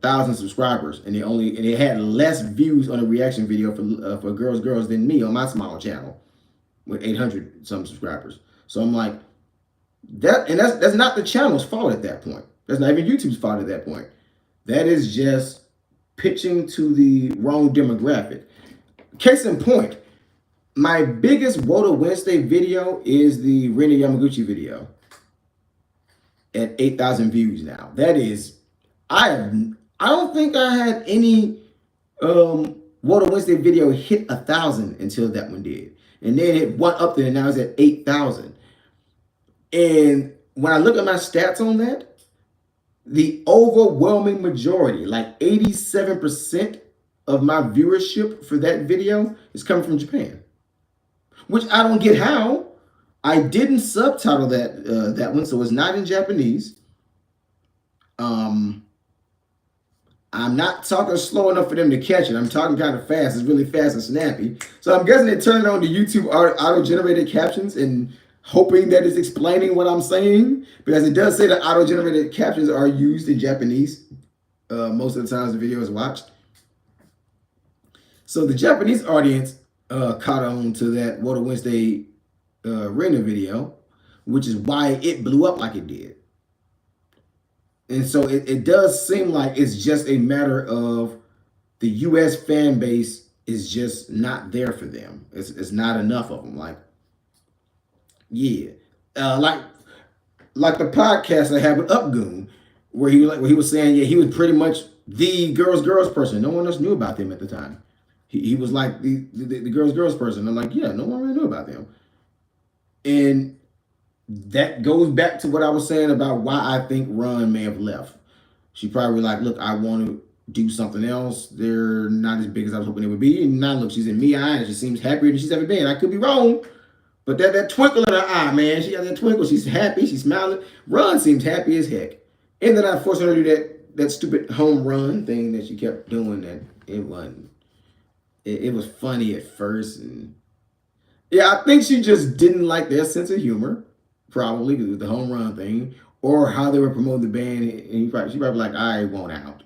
S1: thousand subscribers, and they had less views on a reaction video for girls than me on my smaller channel with 800 some subscribers. So I'm like, that's not the channel's fault at that point. That's not even YouTube's fault at that point. That is just pitching to the wrong demographic. Case in point, my biggest Woto Wednesday video is the Rina Yamaguchi video at 8,000 views now. That is, I don't think I had any Woto Wednesday video hit 1,000 until that one did. And then it went up there and now it's at 8,000. And when I look at my stats on that, the overwhelming majority, like 87% of my viewership for that video is coming from Japan. Which I don't get how. I didn't subtitle that one, so it's not in Japanese. I'm not talking slow enough for them to catch it. I'm talking kind of fast. It's really fast and snappy. So I'm guessing it turned on the YouTube auto-generated captions and hoping that it's explaining what I'm saying, because it does say that auto-generated captions are used in Japanese most of the times the video is watched. So the Japanese audience caught on to that Woto Wednesday Rena video, which is why it blew up like it did. And so it does seem like it's just a matter of the U.S. fan base is just not there for them. It's not enough of them. Like, yeah, like the podcast I had with Upgoon, where he was saying, yeah, he was pretty much the girls person. No one else knew about them at the time. He was like the girls person. I'm like, yeah, no one really knew about them. And that goes back to what I was saying about why I think Run may have left. She probably like, look, I want to do something else. They're not as big as I was hoping they would be. And now look, she's in Miai and she seems happier than she's ever been. I could be wrong, but that twinkle in her eye, man, she got that twinkle. She's happy. She's smiling. Run seems happy as heck. And then I forced her to do that stupid home run thing that she kept doing. That it wasn't. It was funny at first, and yeah, I think she just didn't like their sense of humor. Probably because it was the home run thing, or how they were promoting the band, and she probably like, I want out.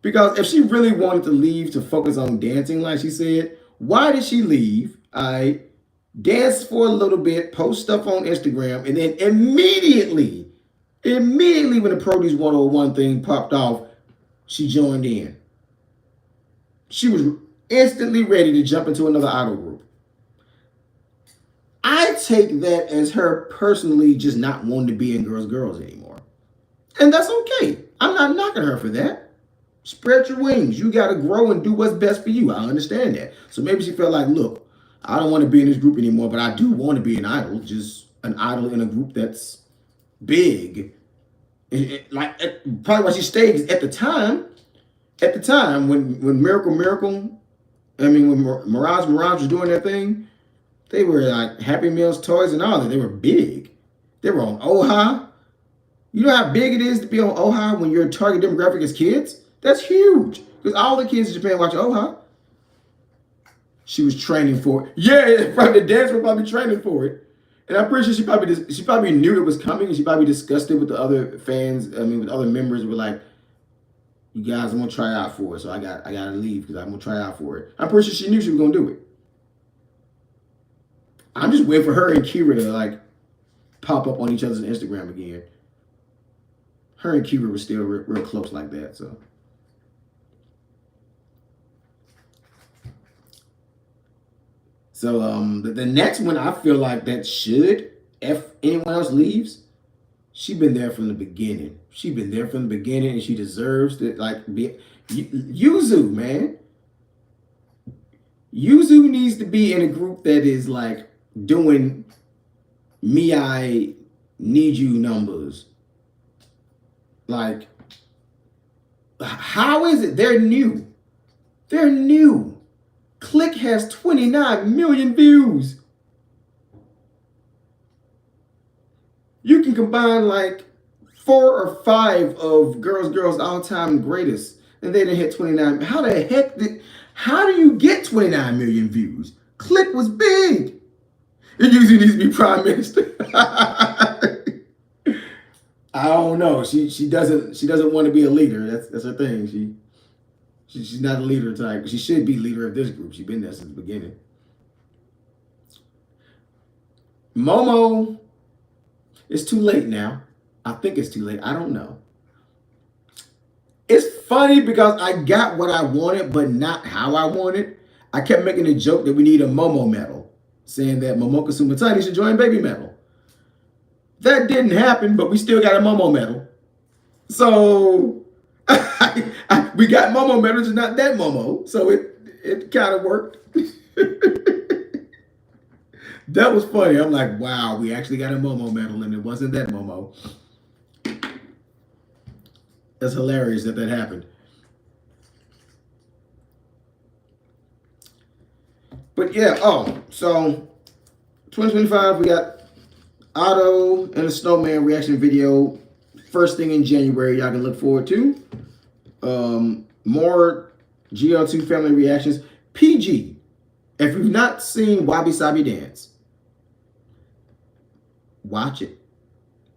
S1: Because if she really wanted to leave to focus on dancing, like she said, why did she leave? I danced for a little bit, post stuff on Instagram, and then immediately when the Produce 101 thing popped off, she joined in. She was instantly ready to jump into another idol group. I take that as her personally just not wanting to be in girls anymore. And that's okay. I'm not knocking her for that. Spread your wings. You got to grow and do what's best for you. I understand that. So maybe she felt like, look, I don't want to be in this group anymore, but I do want to be an idol, just an idol in a group that's big. Probably why she stayed is at the time when Miracle, I mean, when Mirage was doing their thing, they were like Happy Meals, toys, and all that. They were big. They were on OHA. You know how big it is to be on OHA when your target demographic is kids? That's huge. Because all the kids in Japan watch OHA. She was training for it. Yeah, probably the dance were probably training for it. And I'm pretty sure she probably knew it was coming, and she probably discussed it with the other fans. I mean, with other members. Were like, "You guys, I'm gonna try out for it, so I gotta leave because I'm gonna try out for it." I'm pretty sure she knew she was gonna do it. I'm just waiting for her and Kira to like pop up on each other's Instagram again. Her and Kira were still real close like that, so. So the next one I feel like that should, if anyone else leaves, she been there from the beginning. She been there from the beginning, and she deserves to like be Yuzu, man. Yuzu needs to be in a group that is like doing me I need you numbers. Like, how is it? They're new. They're new. Click has 29 million views. You can combine like 4 or 5 of Girls all-time greatest, and they didn't hit 29. How the heck how do you get 29 million views? Click was big. It usually needs to be prime minister. I don't know. She doesn't want to be a leader. That's her thing. She's not a leader type. She should be leader of this group. She's been there since the beginning. Momo, it's too late now. I think it's too late. I don't know. It's funny because I got what I wanted, but not how I wanted. I kept making a joke that we need a Momo medal, saying that Momoka Sumatani should join Baby Metal. That didn't happen, but we still got a Momo medal. So we got Momo medals, and not that Momo. So it kind of worked. That was funny. I'm like, wow, we actually got a Momo medal, and it wasn't that Momo. That's hilarious that happened. But yeah, so 2025, we got Otto and the Snowman reaction video. First thing in January, y'all can look forward to. More GL2 family reactions. PG. If you've not seen Wabi Sabi Dance, watch it.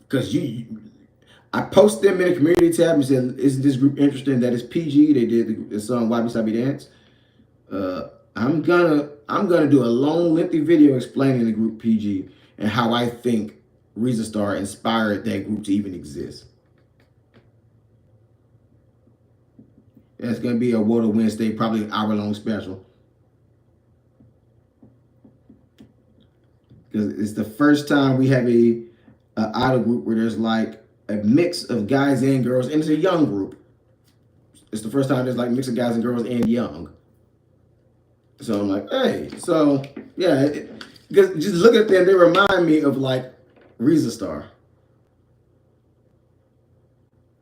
S1: Because I posted them in the community tab and said, isn't this group interesting? That is PG. They did the song Wabi Sabi Dance. I'm gonna do a long, lengthy video explaining the group PG and how I think Risa Star inspired that group to even exist. That's gonna be a Water Wednesday, probably an hour-long special. Because it's the first time we have a idol group where there's like a mix of guys and girls, and it's a young group. It's the first time there's like a mix of guys and girls and young. So I'm like, hey, so yeah, because just look at them, they remind me of like Risa Star.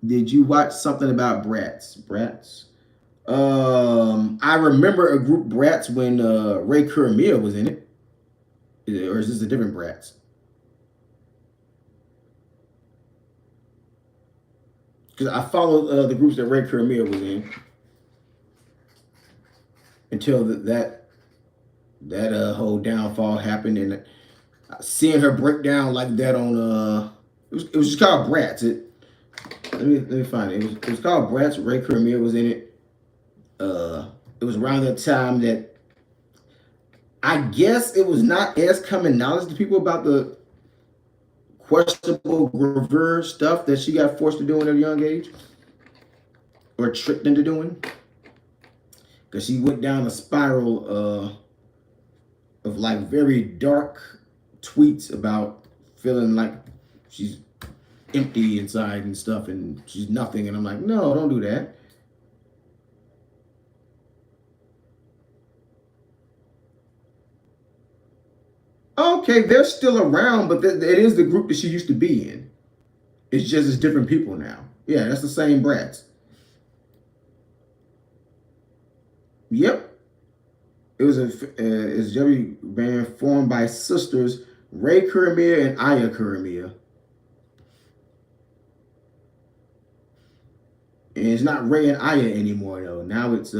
S1: Did you watch something about Bratz? I remember a group Bratz when Ray Kuramiya was in it. Or is this a different Bratz? Because I followed the groups that Ray Kuramiya was in until that whole downfall happened, and seeing her break down like that on it was just called Bratz. Let me find it. It was called Bratz. Ray Kuramiya was in it. It was around that time that I guess it was not as common knowledge to people about the questionable gravure stuff that she got forced to do at a young age, or tricked into doing, because she went down a spiral of like very dark tweets about feeling like she's empty inside and stuff and she's nothing. And I'm like, no, don't do that. Okay, they're still around, but it is the group that she used to be in. It's just it's different people now. Yeah, that's the same brats. Yep. It was it's W band formed by sisters Ray Kuramiya and Aya Kuramiya. And it's not Ray and Aya anymore though. Now it's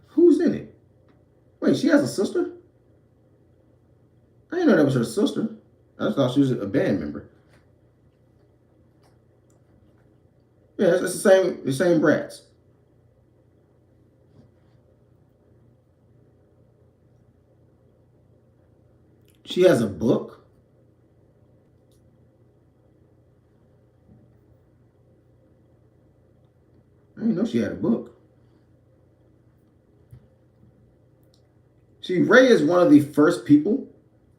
S1: who's in it? Wait, she has a sister? I didn't know that was her sister. I just thought she was a band member. Yeah, it's the same brats. She has a book. I didn't know she had a book. See, Ray is one of the first people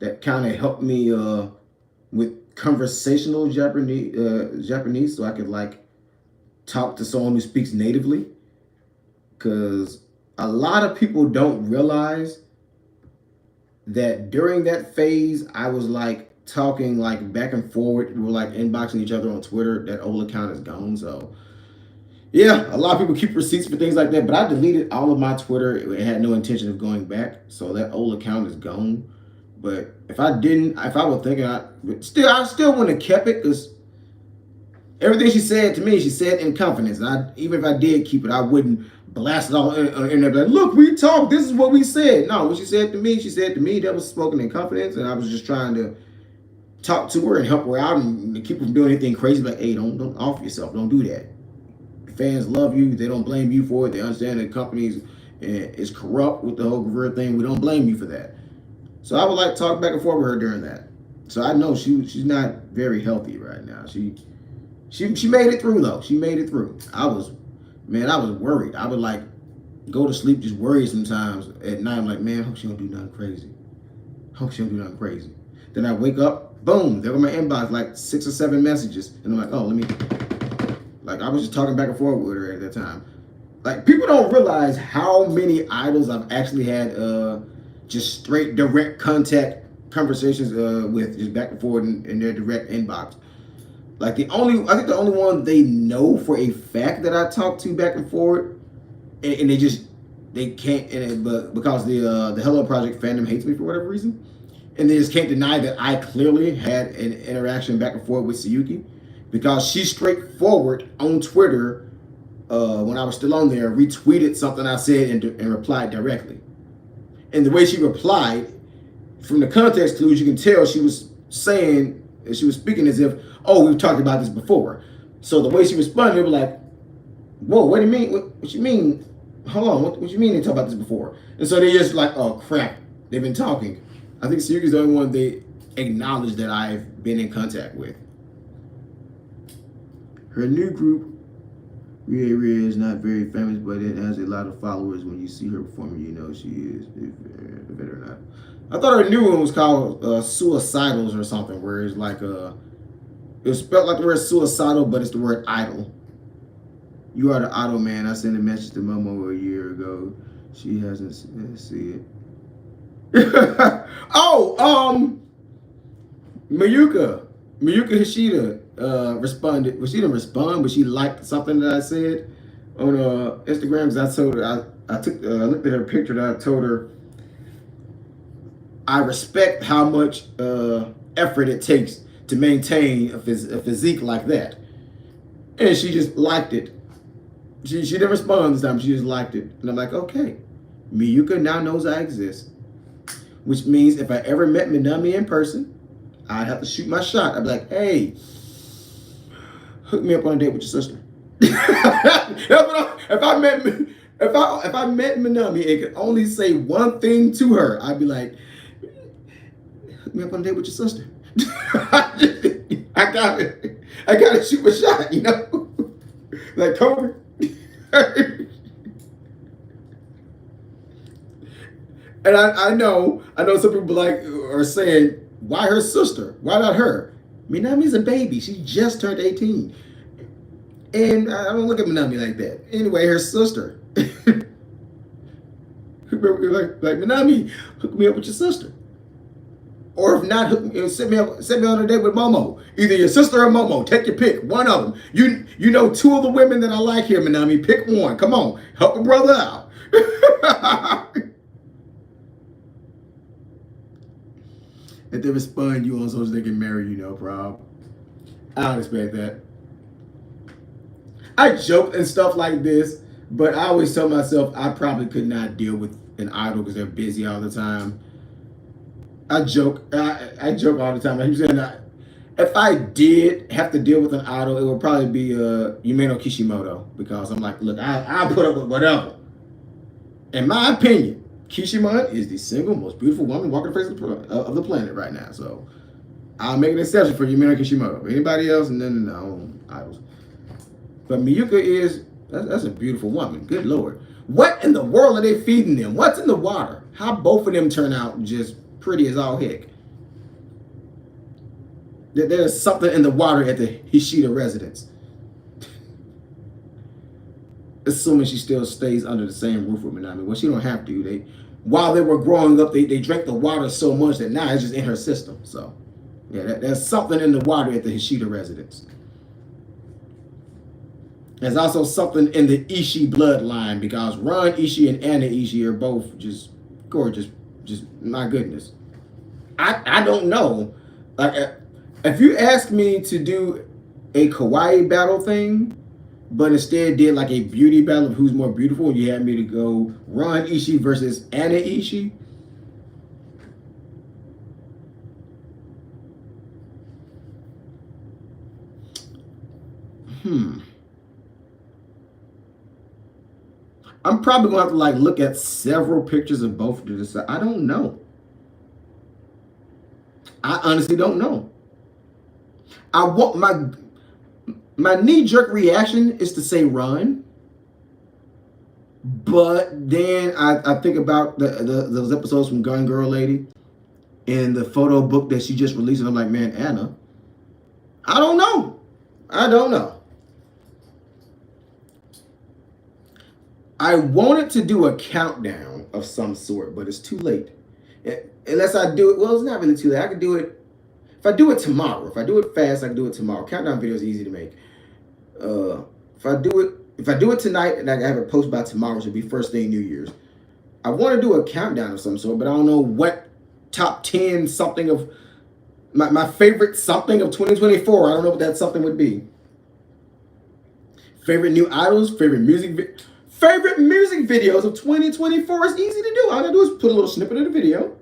S1: that kind of helped me with conversational Japanese, so I could like talk to someone who speaks natively. Because a lot of people don't realize that during that phase, I was like talking like back and forward. We were like inboxing each other on Twitter. That old account is gone. So yeah, a lot of people keep receipts for things like that. But I deleted all of my Twitter. It had no intention of going back. So that old account is gone. But if I didn't, if I was thinking, I still wouldn't have kept it because everything she said to me, she said in confidence. And even if I did keep it, I wouldn't blast it all on the internet. Like, look, we talked. This is what we said. No, what she said to me, that was spoken in confidence, and I was just trying to talk to her and help her out and keep her from doing anything crazy. Like, hey, don't off yourself. Don't do that. Fans love you. They don't blame you for it. They understand the company is corrupt with the whole career thing. We don't blame you for that. So I would like talk back and forth with her during that. So I know she's not very healthy right now. She made it through though. She made it through. I was worried. I would like go to sleep just worried sometimes at night. I'm like, man, I hope she don't do nothing crazy. Then I wake up, boom, there go my inbox, like 6 or 7 messages. And I'm like, oh, like I was just talking back and forth with her at that time. Like people don't realize how many idols I've actually had just straight direct contact conversations with, just back and forth in their direct inbox. Like I think the only one they know for a fact that I talk to back and forth, and they can't, but because the Hello Project fandom hates me for whatever reason, and they just can't deny that I clearly had an interaction back and forth with Sayuki, because she straightforward on Twitter when I was still on there retweeted something I said and replied directly, and the way she replied, from the context clues you can tell she was speaking as if, oh, we've talked about this before. So the way she responded, it was like, whoa, what do you mean? What you mean? Hold on, what you mean they talked about this before? And so they just like, oh crap, they've been talking. I think Sayuki's the only one they acknowledge that I've been in contact with. Her new group, Ria is not very famous, but it has a lot of followers. When you see her performing, you know she is, if it or not. I thought her new one was called Suicidals or something, where it's like it was spelled like the word suicidal, but it's the word idol. You are the idol man. I sent a message to Momo a year ago. She hasn't seen it. Oh, Miyuka Hishida responded. Well, she didn't respond, but she liked something that I said on Instagram. Because I told her, I looked at her picture and I told her, I respect how much effort it takes to maintain a physique like that. And she just liked it. She didn't respond this time. She just liked it. And I'm like, okay. Miyuka now knows I exist. Which means if I ever met Minami in person, I'd have to shoot my shot. I'd be like, hey, hook me up on a date with your sister. if I met Minami and could only say one thing to her, I'd be like, hook me up on a date with your sister. I gotta shoot my shot, you know? Like, come. Like, And I know some people like are saying, why her sister? Why not her? Minami's a baby. She just turned 18. And I don't look at Minami like that. Anyway, her sister. like Minami, hook me up with your sister. Or if not, set me on a date with Momo. Either your sister or Momo. Take your pick. One of them. You know two of the women that I like here, Minami. Pick one. Come on. Help a brother out. If they respond you on social they can marry you, no problem. I don't expect that. I joke and stuff like this, but I always tell myself I probably could not deal with an idol because they're busy all the time. I joke all the time. I'm saying if I did have to deal with an idol, it would probably be Yumeno Kishimoto, because I'm like, look, I'll put up with whatever. In my opinion, Kishimoto is the single most beautiful woman walking the face of the planet right now. So I'll make an exception for Yumeno Kishimoto. Anybody else? No, idols. But Miyuka that's a beautiful woman. Good Lord. What in the world are they feeding them? What's in the water? How both of them turn out just pretty as all heck. There's something in the water at the Hishida residence. Assuming she still stays under the same roof with Minami. Well, she don't have to. While they were growing up, they drank the water so much that now it's just in her system. So, yeah, there's something in the water at the Hishida residence. There's also something in the Ishii bloodline, because Ron Ishii and Anna Ishii are both just gorgeous. Just, my goodness. I don't know. Like, if you ask me to do a kawaii battle thing, but instead did like a beauty battle of who's more beautiful, and you had me to go Ron Ishii versus Anna Ishii, I'm probably gonna have to like look at several pictures of both to decide. I don't know. I honestly don't know. I want my knee-jerk reaction is to say Ron, but then I think about those episodes from Gun Girl Lady and the photo book that she just released, and I'm like, man, Anna, I don't know. I wanted to do a countdown of some sort, but it's too late. Unless I do it, well, it's not really too late. I could do it, if I do it tomorrow. If I do it fast, I can do it tomorrow. Countdown video is easy to make. If I do it tonight and I have it posted by tomorrow, it should be first thing New Year's. I want to do a countdown of some sort, but I don't know what top 10 something of my favorite something of 2024. I don't know what that something would be. Favorite new idols, favorite music videos of 2024 is easy to do. All I gotta do is put a little snippet of the video.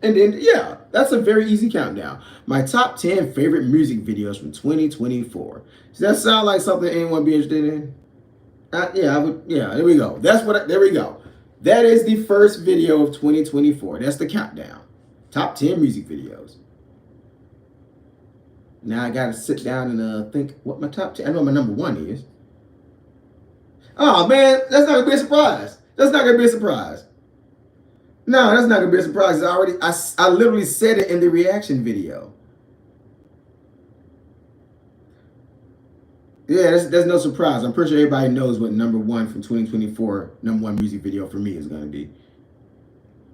S1: And then, yeah, that's a very easy countdown. My top 10 favorite music videos from 2024. Does that sound like something anyone would be interested in? Yeah, I would. Yeah, there we go. There we go. That is the first video of 2024. That's the countdown. Top 10 music videos. Now I gotta sit down and think what my top 10. I know what my number 1 is. Oh man, that's not gonna be a surprise. No, that's not gonna be a surprise. I literally said it in the reaction video. Yeah, there's no surprise. I'm pretty sure everybody knows what number 1 from 2024, number 1 music video for me is gonna be.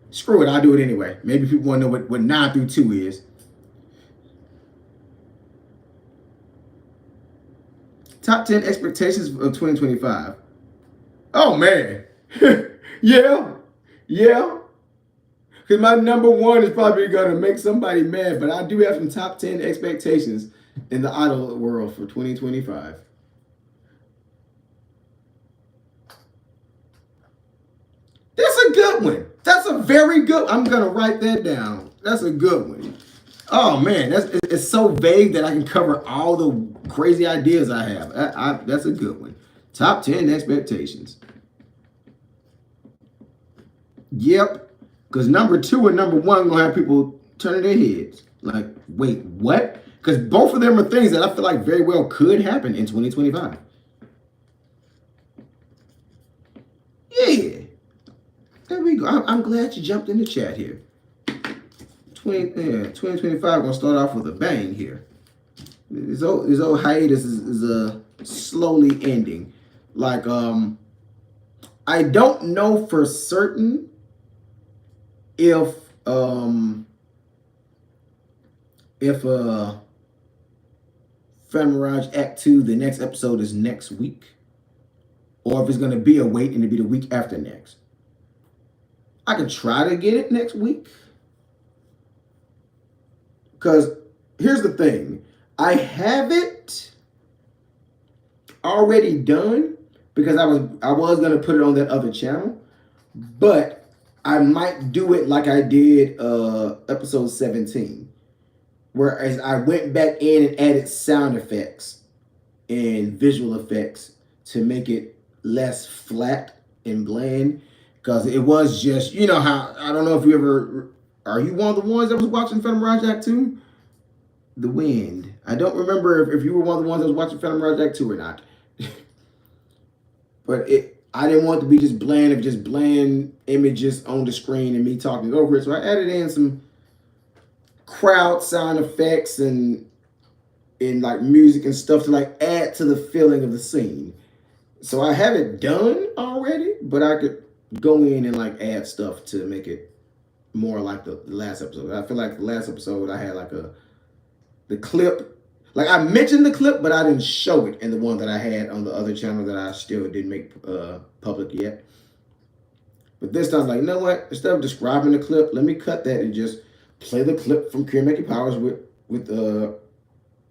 S1: Screw it, I'll do it anyway. Maybe people want to know what 9 through 2 is. Top 10 expectations of 2025. Oh man. yeah. Because my number 1 is probably going to make somebody mad, but I do have some top 10 expectations in the idol world for 2025. That's a good one. That's a very good. I'm going to write that down. That's a good one. Oh man, it's so vague that I can cover all the crazy ideas I have. That's a good one. Top 10 expectations. Yep. Because number 2 and number 1 gonna have people turning their heads. Like, wait, what? Because both of them are things that I feel like very well could happen in 2025. Yeah. There we go. I'm glad you jumped in the chat here. 2025 gonna start off with a bang here. This old hiatus is slowly ending. Like I don't know for certain if Fan Mirage Act 2, the next episode is next week, or if it's gonna be a wait and it'll be the week after next. I could try to get it next week. Because here's the thing. I have it already done because I was gonna put it on that other channel, but I might do it like I did episode 17. Whereas I went back in and added sound effects and visual effects to make it less flat and bland. Because it was just, you know how, I don't know if you ever, are you one of the ones that was watching Phantom Mirage Act 2? The Wind. I don't remember if you were one of the ones that was watching Phantom Mirage Act 2 or not. But I didn't want it to be just bland images on the screen and me talking over it. So I added in some crowd sound effects and like music and stuff to like add to the feeling of the scene. So I have it done already, but I could go in and like add stuff to make it more like the last episode. I feel like the last episode I had like the clip. Like I mentioned the clip, but I didn't show it in the one that I had on the other channel that I still didn't make public yet. But this time, like, you know what? Instead of describing the clip, let me cut that and just play the clip from Karen Powers with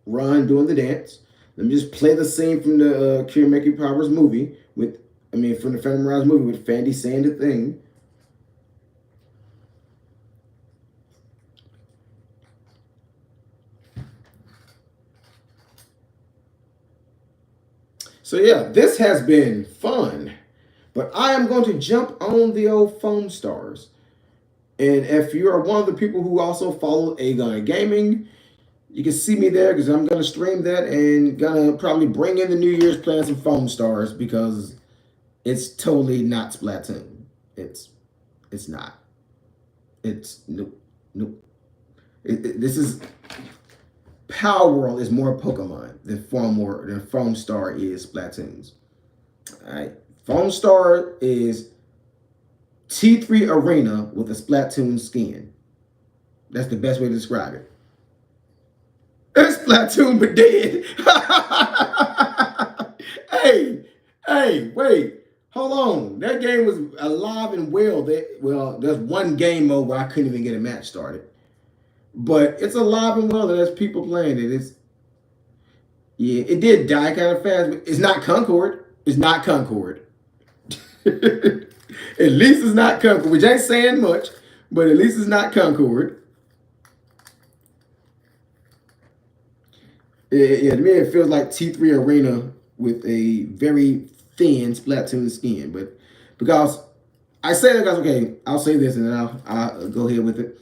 S1: Ron doing the dance. Let me just play the scene from the Karen Powers movie from the Phantom Mirage movie with Fandy saying the thing. So yeah, this has been fun, but I am going to jump on the old Foam Stars. And if you are one of the people who also follow A-Gun Gaming, you can see me there because I'm going to stream that and going to probably bring in the New Year's playing some Foam Stars because it's totally not Splatoon. It's not. It's nope. This is Power World is more Pokemon than Foam Star is Splatoon's. Alright. Foam Star is T3 Arena with a Splatoon skin. That's the best way to describe it. It's Splatoon but dead. Hey, wait. Hold on. That game was alive and well. There's one game mode where I couldn't even get a match started. But it's alive and well, and there's people playing it. It did die kind of fast, but it's not Concord. It's not Concord. At least it's not Concord, which ain't saying much, but at least it's not Concord. Yeah, to me it feels like T3 Arena with a very thin Splatoon skin. But because I say that because, okay, I'll say this and then I'll go ahead with it.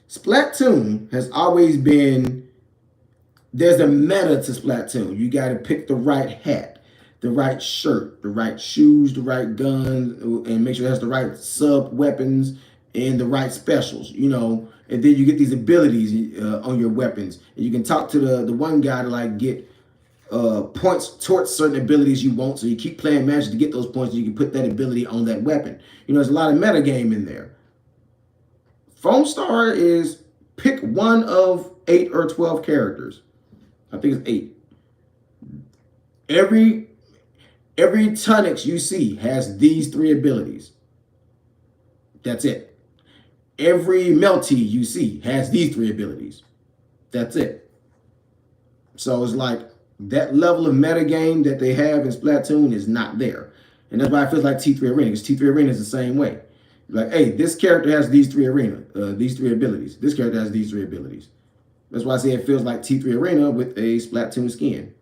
S1: Splatoon has always been, there's a meta to Splatoon. You got to pick the right hat, the right shirt, the right shoes, the right gun, and make sure it has the right sub weapons and the right specials, you know. And then you get these abilities on your weapons. And you can talk to the one guy to like get points towards certain abilities you want. So you keep playing matches to get those points. And you can put that ability on that weapon. You know, there's a lot of meta game in there. Foam Star is pick one of 8 or 12 characters. I think it's 8. Every Tonix you see has these 3 abilities. That's it. Every Melty you see has these 3 abilities. That's it. So it's like that level of meta game that they have in Splatoon is not there. And that's why I feel like T3 Arena, because T3 Arena is the same way. Like, hey, this character has these 3 abilities. This character has these 3 abilities. That's why I say it feels like T3 Arena with a Splatoon skin.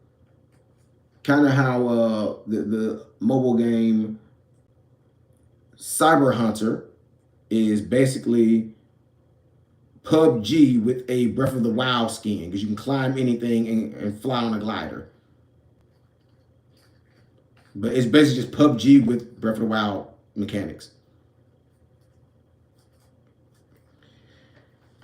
S1: Kind of how the mobile game Cyber Hunter is basically PUBG with a Breath of the Wild skin, because you can climb anything and fly on a glider. But it's basically just PUBG with Breath of the Wild mechanics.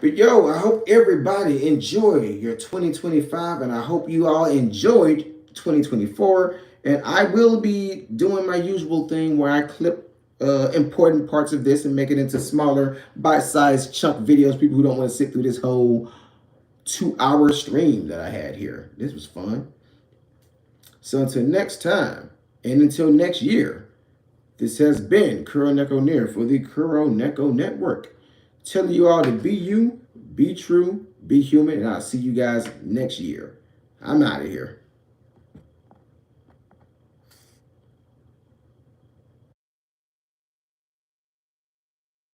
S1: But yo, I hope everybody enjoyed your 2025, and I hope you all enjoyed 2024. And I will be doing my usual thing where I clip important parts of this and make it into smaller, bite-sized chunk videos. People who don't want to sit through this whole 2-hour stream that I had here. This was fun. So until next time, and until next year, this has been Kuro Neko Near for the Kuro Neko Network. Telling you all to be you, be true, be human, and I'll see you guys next year. I'm out of here.